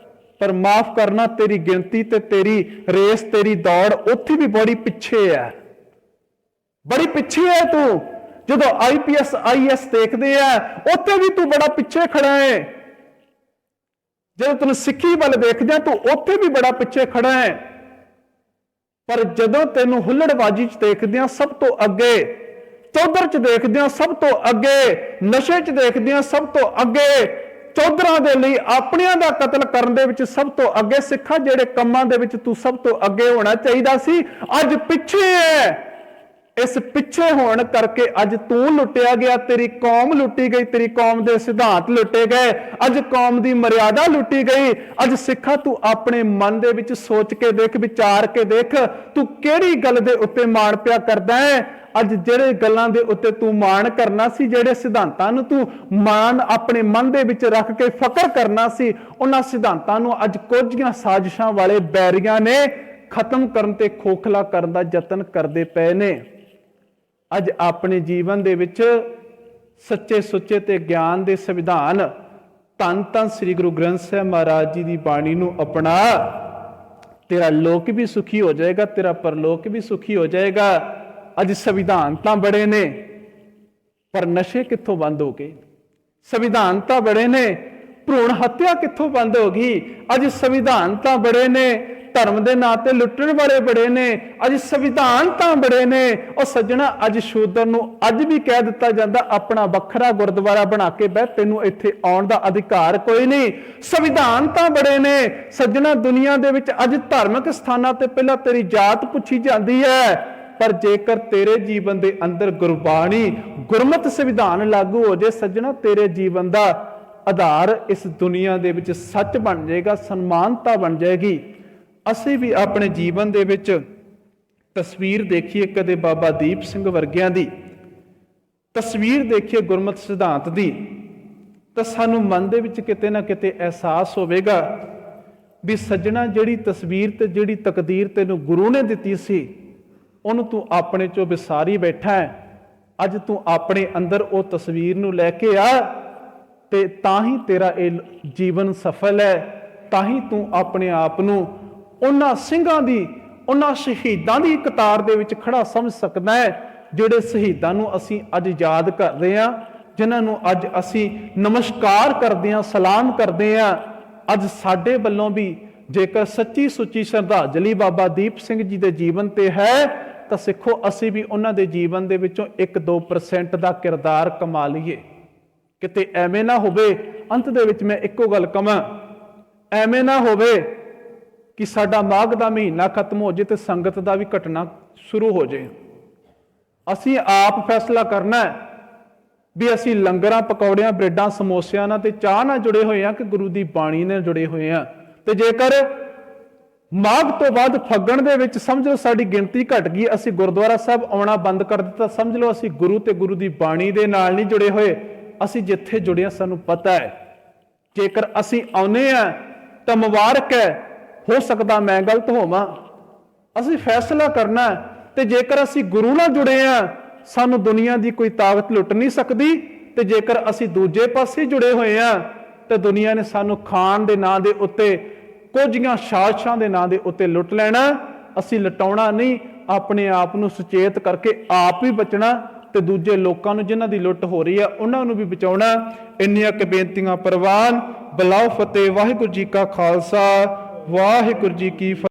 ਪਰ ਮਾਫ ਕਰਨਾ ਤੇਰੀ ਗਿਣਤੀ ਤੇ ਤੇਰੀ ਰੇਸ, ਤੇਰੀ ਦੌੜ ਉੱਥੇ ਵੀ ਬੜੀ ਪਿੱਛੇ ਹੈ, ਬੜੀ ਪਿੱਛੇ ਹੈ ਤੂੰ। ਜਦੋਂ IPS IAS ਦੇਖਦੇ ਆ ਉੱਥੇ ਵੀ ਤੂੰ ਬੜਾ ਪਿੱਛੇ ਖੜਾ ਹੈ। ਜਦੋਂ ਤੈਨੂੰ ਸਿੱਖੀ ਵੱਲ ਦੇਖਦੇ ਆ ਤੂੰ ਉੱਥੇ ਵੀ ਬੜਾ ਪਿੱਛੇ ਖੜਾ ਹੈ। ਪਰ ਜਦੋਂ ਤੈਨੂੰ ਹੁੱਲੜਬਾਜ਼ੀ 'ਚ ਦੇਖਦੇ ਆ ਸਭ ਤੋਂ ਅੱਗੇ, ਚੌਧਰ 'ਚ ਦੇਖਦੇ ਆ ਸਭ ਤੋਂ ਅੱਗੇ, ਨਸ਼ੇ 'ਚ ਦੇਖਦੇ ਆ ਸਭ ਤੋਂ ਅੱਗੇ, ਚੌਧਰਾਂ ਦੇ ਲਈ ਆਪਣਿਆਂ ਦਾ ਕਤਲ ਕਰਨ ਦੇ ਵਿੱਚ ਸਭ ਤੋਂ ਅੱਗੇ। ਸਿੱਖਾਂ ਜਿਹੜੇ ਕੰਮਾਂ ਦੇ ਵਿੱਚ ਤੂੰ ਸਭ ਤੋਂ ਅੱਗੇ ਹੋਣਾ ਚਾਹੀਦਾ ਸੀ, ਅੱਜ ਪਿੱਛੇ ਹੈ। ਇਸ ਪਿੱਛੇ ਹੋਣ ਕਰਕੇ ਅੱਜ ਤੂੰ ਲੁੱਟਿਆ ਗਿਆ, ਤੇਰੀ ਕੌਮ ਲੁੱਟੀ ਗਈ, ਤੇਰੀ ਕੌਮ ਦੇ ਸਿਧਾਂਤ ਲੁੱਟੇ ਗਏ, ਅੱਜ ਕੌਮ ਦੀ ਮਰਿਆਦਾ ਲੁੱਟੀ ਗਈ। ਅੱਜ ਸਿੱਖਾ ਤੂੰ ਆਪਣੇ ਮਨ ਦੇ ਵਿੱਚ ਸੋਚ ਕੇ ਦੇਖ, ਵਿਚਾਰ ਕੇ ਦੇਖ, ਤੂੰ ਕਿਹੜੀ ਗੱਲ ਦੇ ਉੱਤੇ ਮਾਣ ਪਿਆ ਕਰਦਾ ਹੈ। ਅੱਜ ਜਿਹੜੇ ਗੱਲਾਂ ਦੇ ਉੱਤੇ ਤੂੰ ਮਾਣ ਕਰਨਾ ਸੀ, ਜਿਹੜੇ ਸਿਧਾਂਤਾਂ ਨੂੰ ਤੂੰ ਮਾਣ ਆਪਣੇ ਮਨ ਦੇ ਵਿੱਚ ਰੱਖ ਕੇ ਫਕਰ ਕਰਨਾ ਸੀ, ਉਹਨਾਂ ਸਿਧਾਂਤਾਂ ਨੂੰ ਅੱਜ ਕੋਝੀਆਂ ਸਾਜ਼ਿਸ਼ਾਂ ਵਾਲੇ ਬੈਰੀਆਂ ਨੇ ਖਤਮ ਕਰਨ ਤੇ ਖੋਖਲਾ ਕਰਨ ਦਾ ਯਤਨ ਕਰਦੇ ਪਏ ਨੇ। ਅੱਜ ਆਪਣੇ ਜੀਵਨ ਦੇ ਵਿੱਚ ਸੱਚੇ ਸੁੱਚੇ ਤੇ ਗਿਆਨ ਦੇ ਸੰਵਿਧਾਨ, ਧੰਨ ਧੰਨ ਸ੍ਰੀ ਗੁਰੂ ਗ੍ਰੰਥ ਸਾਹਿਬ ਮਹਾਰਾਜ ਜੀ ਦੀ ਬਾਣੀ ਨੂੰ ਅਪਣਾ। ਤੇਰਾ ਲੋਕ ਵੀ ਸੁਖੀ ਹੋ ਜਾਏਗਾ, ਤੇਰਾ ਪਰਲੋਕ ਵੀ ਸੁਖੀ ਹੋ ਜਾਏਗਾ। ਅੱਜ ਸੰਵਿਧਾਨ ਤਾਂ ਬੜੇ ਨੇ, ਪਰ ਨਸ਼ੇ ਕਿੱਥੋਂ ਬੰਦ ਹੋ ਗਏ? ਸੰਵਿਧਾਨ ਤਾਂ ਬੜੇ ਨੇ, ਭਰੂਣ ਹੱਤਿਆ ਕਿੱਥੋਂ ਬੰਦ ਹੋ ਗਈ? ਅੱਜ ਸੰਵਿਧਾਨ ਤਾਂ ਬੜੇ ਨੇ, ਧਰਮ ਦੇ ਨਾਂ ਤੇ ਲੁੱਟਣ ਵਾਲੇ ਬੜੇ ਨੇ। ਅੱਜ ਸੰਵਿਧਾਨ ਤਾਂ ਬੜੇ ਨੇ। ਉਹ ਸੱਜਣਾ, ਅੱਜ ਸ਼ੂਦਰ ਨੂੰ ਅੱਜ ਵੀ ਕਹਿ ਦਿੱਤਾ ਜਾਂਦਾ ਆਪਣਾ ਵੱਖਰਾ ਗੁਰਦੁਆਰਾ ਬਣਾ ਕੇ ਬਹਿ, ਤੈਨੂੰ ਇੱਥੇ ਆਉਣ ਦਾ ਅਧਿਕਾਰ ਕੋਈ ਨਹੀਂ। ਸੰਵਿਧਾਨ ਤਾਂ ਬੜੇ ਨੇ ਸੱਜਣਾ। ਦੁਨੀਆ ਦੇ ਵਿੱਚ ਅੱਜ ਧਾਰਮਿਕ ਸਥਾਨਾਂ ਤੇ ਪਹਿਲਾਂ ਤੇਰੀ ਜਾਤ ਪੁੱਛੀ ਜਾਂਦੀ ਹੈ, ਪਰ ਜੇਕਰ ਤੇਰੇ ਜੀਵਨ ਦੇ ਅੰਦਰ ਗੁਰਬਾਣੀ, ਗੁਰਮਤਿ ਸੰਵਿਧਾਨ ਲਾਗੂ ਹੋ ਜੇ ਸੱਜਣਾ, ਤੇਰੇ ਜੀਵਨ ਦਾ ਆਧਾਰ ਇਸ ਦੁਨੀਆ ਦੇ ਵਿੱਚ ਸੱਚ ਬਣ ਜਾਏਗਾ, ਸਨਮਾਨਤਾ ਬਣ ਜਾਏਗੀ। ਅਸੀਂ ਵੀ ਆਪਣੇ ਜੀਵਨ ਦੇ ਵਿੱਚ ਤਸਵੀਰ ਦੇਖੀਏ ਕਦੇ ਬਾਬਾ ਦੀਪ ਸਿੰਘ ਵਰਗਿਆਂ ਦੀ, ਤਸਵੀਰ ਦੇਖੀਏ ਗੁਰਮਤਿ ਸਿਧਾਂਤ ਦੀ, ਤਾਂ ਸਾਨੂੰ ਮਨ ਦੇ ਵਿੱਚ ਕਿਤੇ ਨਾ ਕਿਤੇ ਅਹਿਸਾਸ ਹੋਵੇਗਾ ਵੀ ਸੱਜਣਾ, ਜਿਹੜੀ ਤਸਵੀਰ ਤੇ ਜਿਹੜੀ ਤਕਦੀਰ ਤੈਨੂੰ ਗੁਰੂ ਨੇ ਦਿੱਤੀ ਸੀ, ਉਹਨੂੰ ਤੂੰ ਆਪਣੇ ਚੋਂ ਵਿਸਾਰੀ ਬੈਠਾ ਹੈ। ਅੱਜ ਤੂੰ ਆਪਣੇ ਅੰਦਰ ਉਹ ਤਸਵੀਰ ਨੂੰ ਲੈ ਕੇ ਆ, ਤੇ ਤਾਂ ਹੀ ਤੇਰਾ ਇਹ ਜੀਵਨ ਸਫਲ ਹੈ। ਤਾਂ ਹੀ ਤੂੰ ਆਪਣੇ ਆਪ ਨੂੰ ਉਹਨਾਂ ਸਿੰਘਾਂ ਦੀ, ਉਹਨਾਂ ਸ਼ਹੀਦਾਂ ਦੀ ਕਤਾਰ ਦੇ ਵਿੱਚ ਖੜਾ ਸਮਝ ਸਕਦਾ ਹੈ, ਜਿਹੜੇ ਸ਼ਹੀਦਾਂ ਨੂੰ ਅਸੀਂ ਅੱਜ ਯਾਦ ਕਰ ਰਹੇ ਹਾਂ, ਜਿਨ੍ਹਾਂ ਨੂੰ ਅੱਜ ਅਸੀਂ ਨਮਸਕਾਰ ਕਰਦੇ ਹਾਂ, ਸਲਾਮ ਕਰਦੇ ਹਾਂ। ਅੱਜ ਸਾਡੇ ਵੱਲੋਂ ਵੀ ਜੇਕਰ ਸੱਚੀ ਸੁੱਚੀ ਸ਼ਰਧਾਂਜਲੀ ਬਾਬਾ ਦੀਪ ਸਿੰਘ ਜੀ ਦੇ ਜੀਵਨ ਤੇ ਹੈ ਤਾਂ ਸਿੱਖੋ ਅਸੀਂ ਵੀ ਉਹਨਾਂ ਦੇ ਜੀਵਨ ਦੇ ਵਿੱਚੋਂ 1-2% ਦਾ ਕਿਰਦਾਰ ਕਮਾ ਲਈਏ। ਕਿਤੇ ਐਵੇਂ ਨਾ ਹੋਵੇ, ਅੰਤ ਦੇ ਵਿੱਚ ਮੈਂ ਇੱਕੋ ਗੱਲ ਕਵਾਂ, ਐਵੇਂ ਨਾ ਹੋਵੇ ਕਿ ਸਾਡਾ ਮਾਘ ਦਾ ਮਹੀਨਾ ਖਤਮ ਹੋ ਜੇ ਤੇ ਸੰਗਤ ਦਾ ਵੀ ਘਟਣਾ ਸ਼ੁਰੂ ਹੋ ਜੇ। ਅਸੀਂ ਆਪ ਫੈਸਲਾ ਕਰਨਾ ਹੈ ਵੀ ਅਸੀਂ ਲੰਗਰਾਂ, ਪਕੌੜਿਆਂ, ਬ੍ਰੈਡਾਂ, ਸਮੋਸਿਆਂ ਨਾਲ ਤੇ ਚਾਹ ਨਾਲ ਜੁੜੇ ਹੋਏ ਆ ਕਿ ਗੁਰੂ ਦੀ ਬਾਣੀ ਨਾਲ ਜੁੜੇ ਹੋਏ ਆ। ਤੇ ਜੇਕਰ ਮਾਘ ਤੋਂ ਬਾਅਦ ਫੱਗਣ ਦੇ ਵਿੱਚ ਸਮਝ ਲਓ ਸਾਡੀ ਗਿਣਤੀ ਘਟ ਗਈ, ਅਸੀਂ ਗੁਰਦੁਆਰਾ ਸਾਹਿਬ ਆਉਣਾ ਬੰਦ ਕਰ ਦਿੱਤਾ, ਸਮਝ ਲਓ ਅਸੀਂ ਗੁਰੂ ਤੇ ਗੁਰੂ ਦੀ ਬਾਣੀ ਦੇ ਨਾਲ ਨਹੀਂ ਜੁੜੇ ਹੋਏ। ਅਸੀਂ ਜਿੱਥੇ ਜੁੜੇ ਆ ਸਾਨੂੰ ਪਤਾ ਹੈ, ਜੇਕਰ ਅਸੀਂ ਆਉਨੇ ਆ ਤਾਂ ਮੁਬਾਰਕ ਹੈ, ਹੋ ਸਕਦਾ ਮੈਂ ਗਲਤ ਹੋਵਾਂ। ਅਸੀਂ ਫੈਸਲਾ ਕਰਨਾ, ਤੇ ਜੇਕਰ ਅਸੀਂ ਗੁਰੂ ਨਾਲ ਜੁੜੇ ਆ ਸਾਨੂੰ ਦੁਨੀਆ ਦੀ ਕੋਈ ਤਾਕਤ ਲੁੱਟ ਨਹੀਂ ਸਕਦੀ। ਤੇ ਜੇਕਰ ਅਸੀਂ ਦੂਜੇ ਪਾਸੇ ਜੁੜੇ ਹੋਏ ਆ ਤੇ ਦੁਨੀਆ ਨੇ ਸਾਨੂੰ ਖਾਣ ਦੇ ਨਾਂ ਦੇ ਉੱਤੇ, ਕੁਝੀਆਂ ਸਾਜ਼ਿਸ਼ਾਂ ਦੇ ਨਾਂ ਦੇ ਉੱਤੇ ਲੁੱਟ ਲੈਣਾ। ਅਸੀਂ ਲਟਾਉਣਾ ਨਹੀਂ, ਆਪਣੇ ਆਪ ਨੂੰ ਸੁਚੇਤ ਕਰਕੇ ਆਪ ਵੀ ਬਚਣਾ ਤੇ ਦੂਜੇ ਲੋਕਾਂ ਨੂੰ ਜਿਨ੍ਹਾਂ ਦੀ ਲੁੱਟ ਹੋ ਰਹੀ ਆ ਉਹਨਾਂ ਨੂੰ ਵੀ ਬਚਾਉਣਾ। ਇੰਨੀਆਂ ਕੁ ਬੇਨਤੀਆਂ ਪ੍ਰਵਾਨ। ਬਲਾਓ ਫਤਿਹ। ਵਾਹਿਗੁਰੂ ਜੀ ਕਾ ਖਾਲਸਾ, ਵਾਹਿਗੁਰੂ ਜੀ ਕੀ ਫਤਿਹ।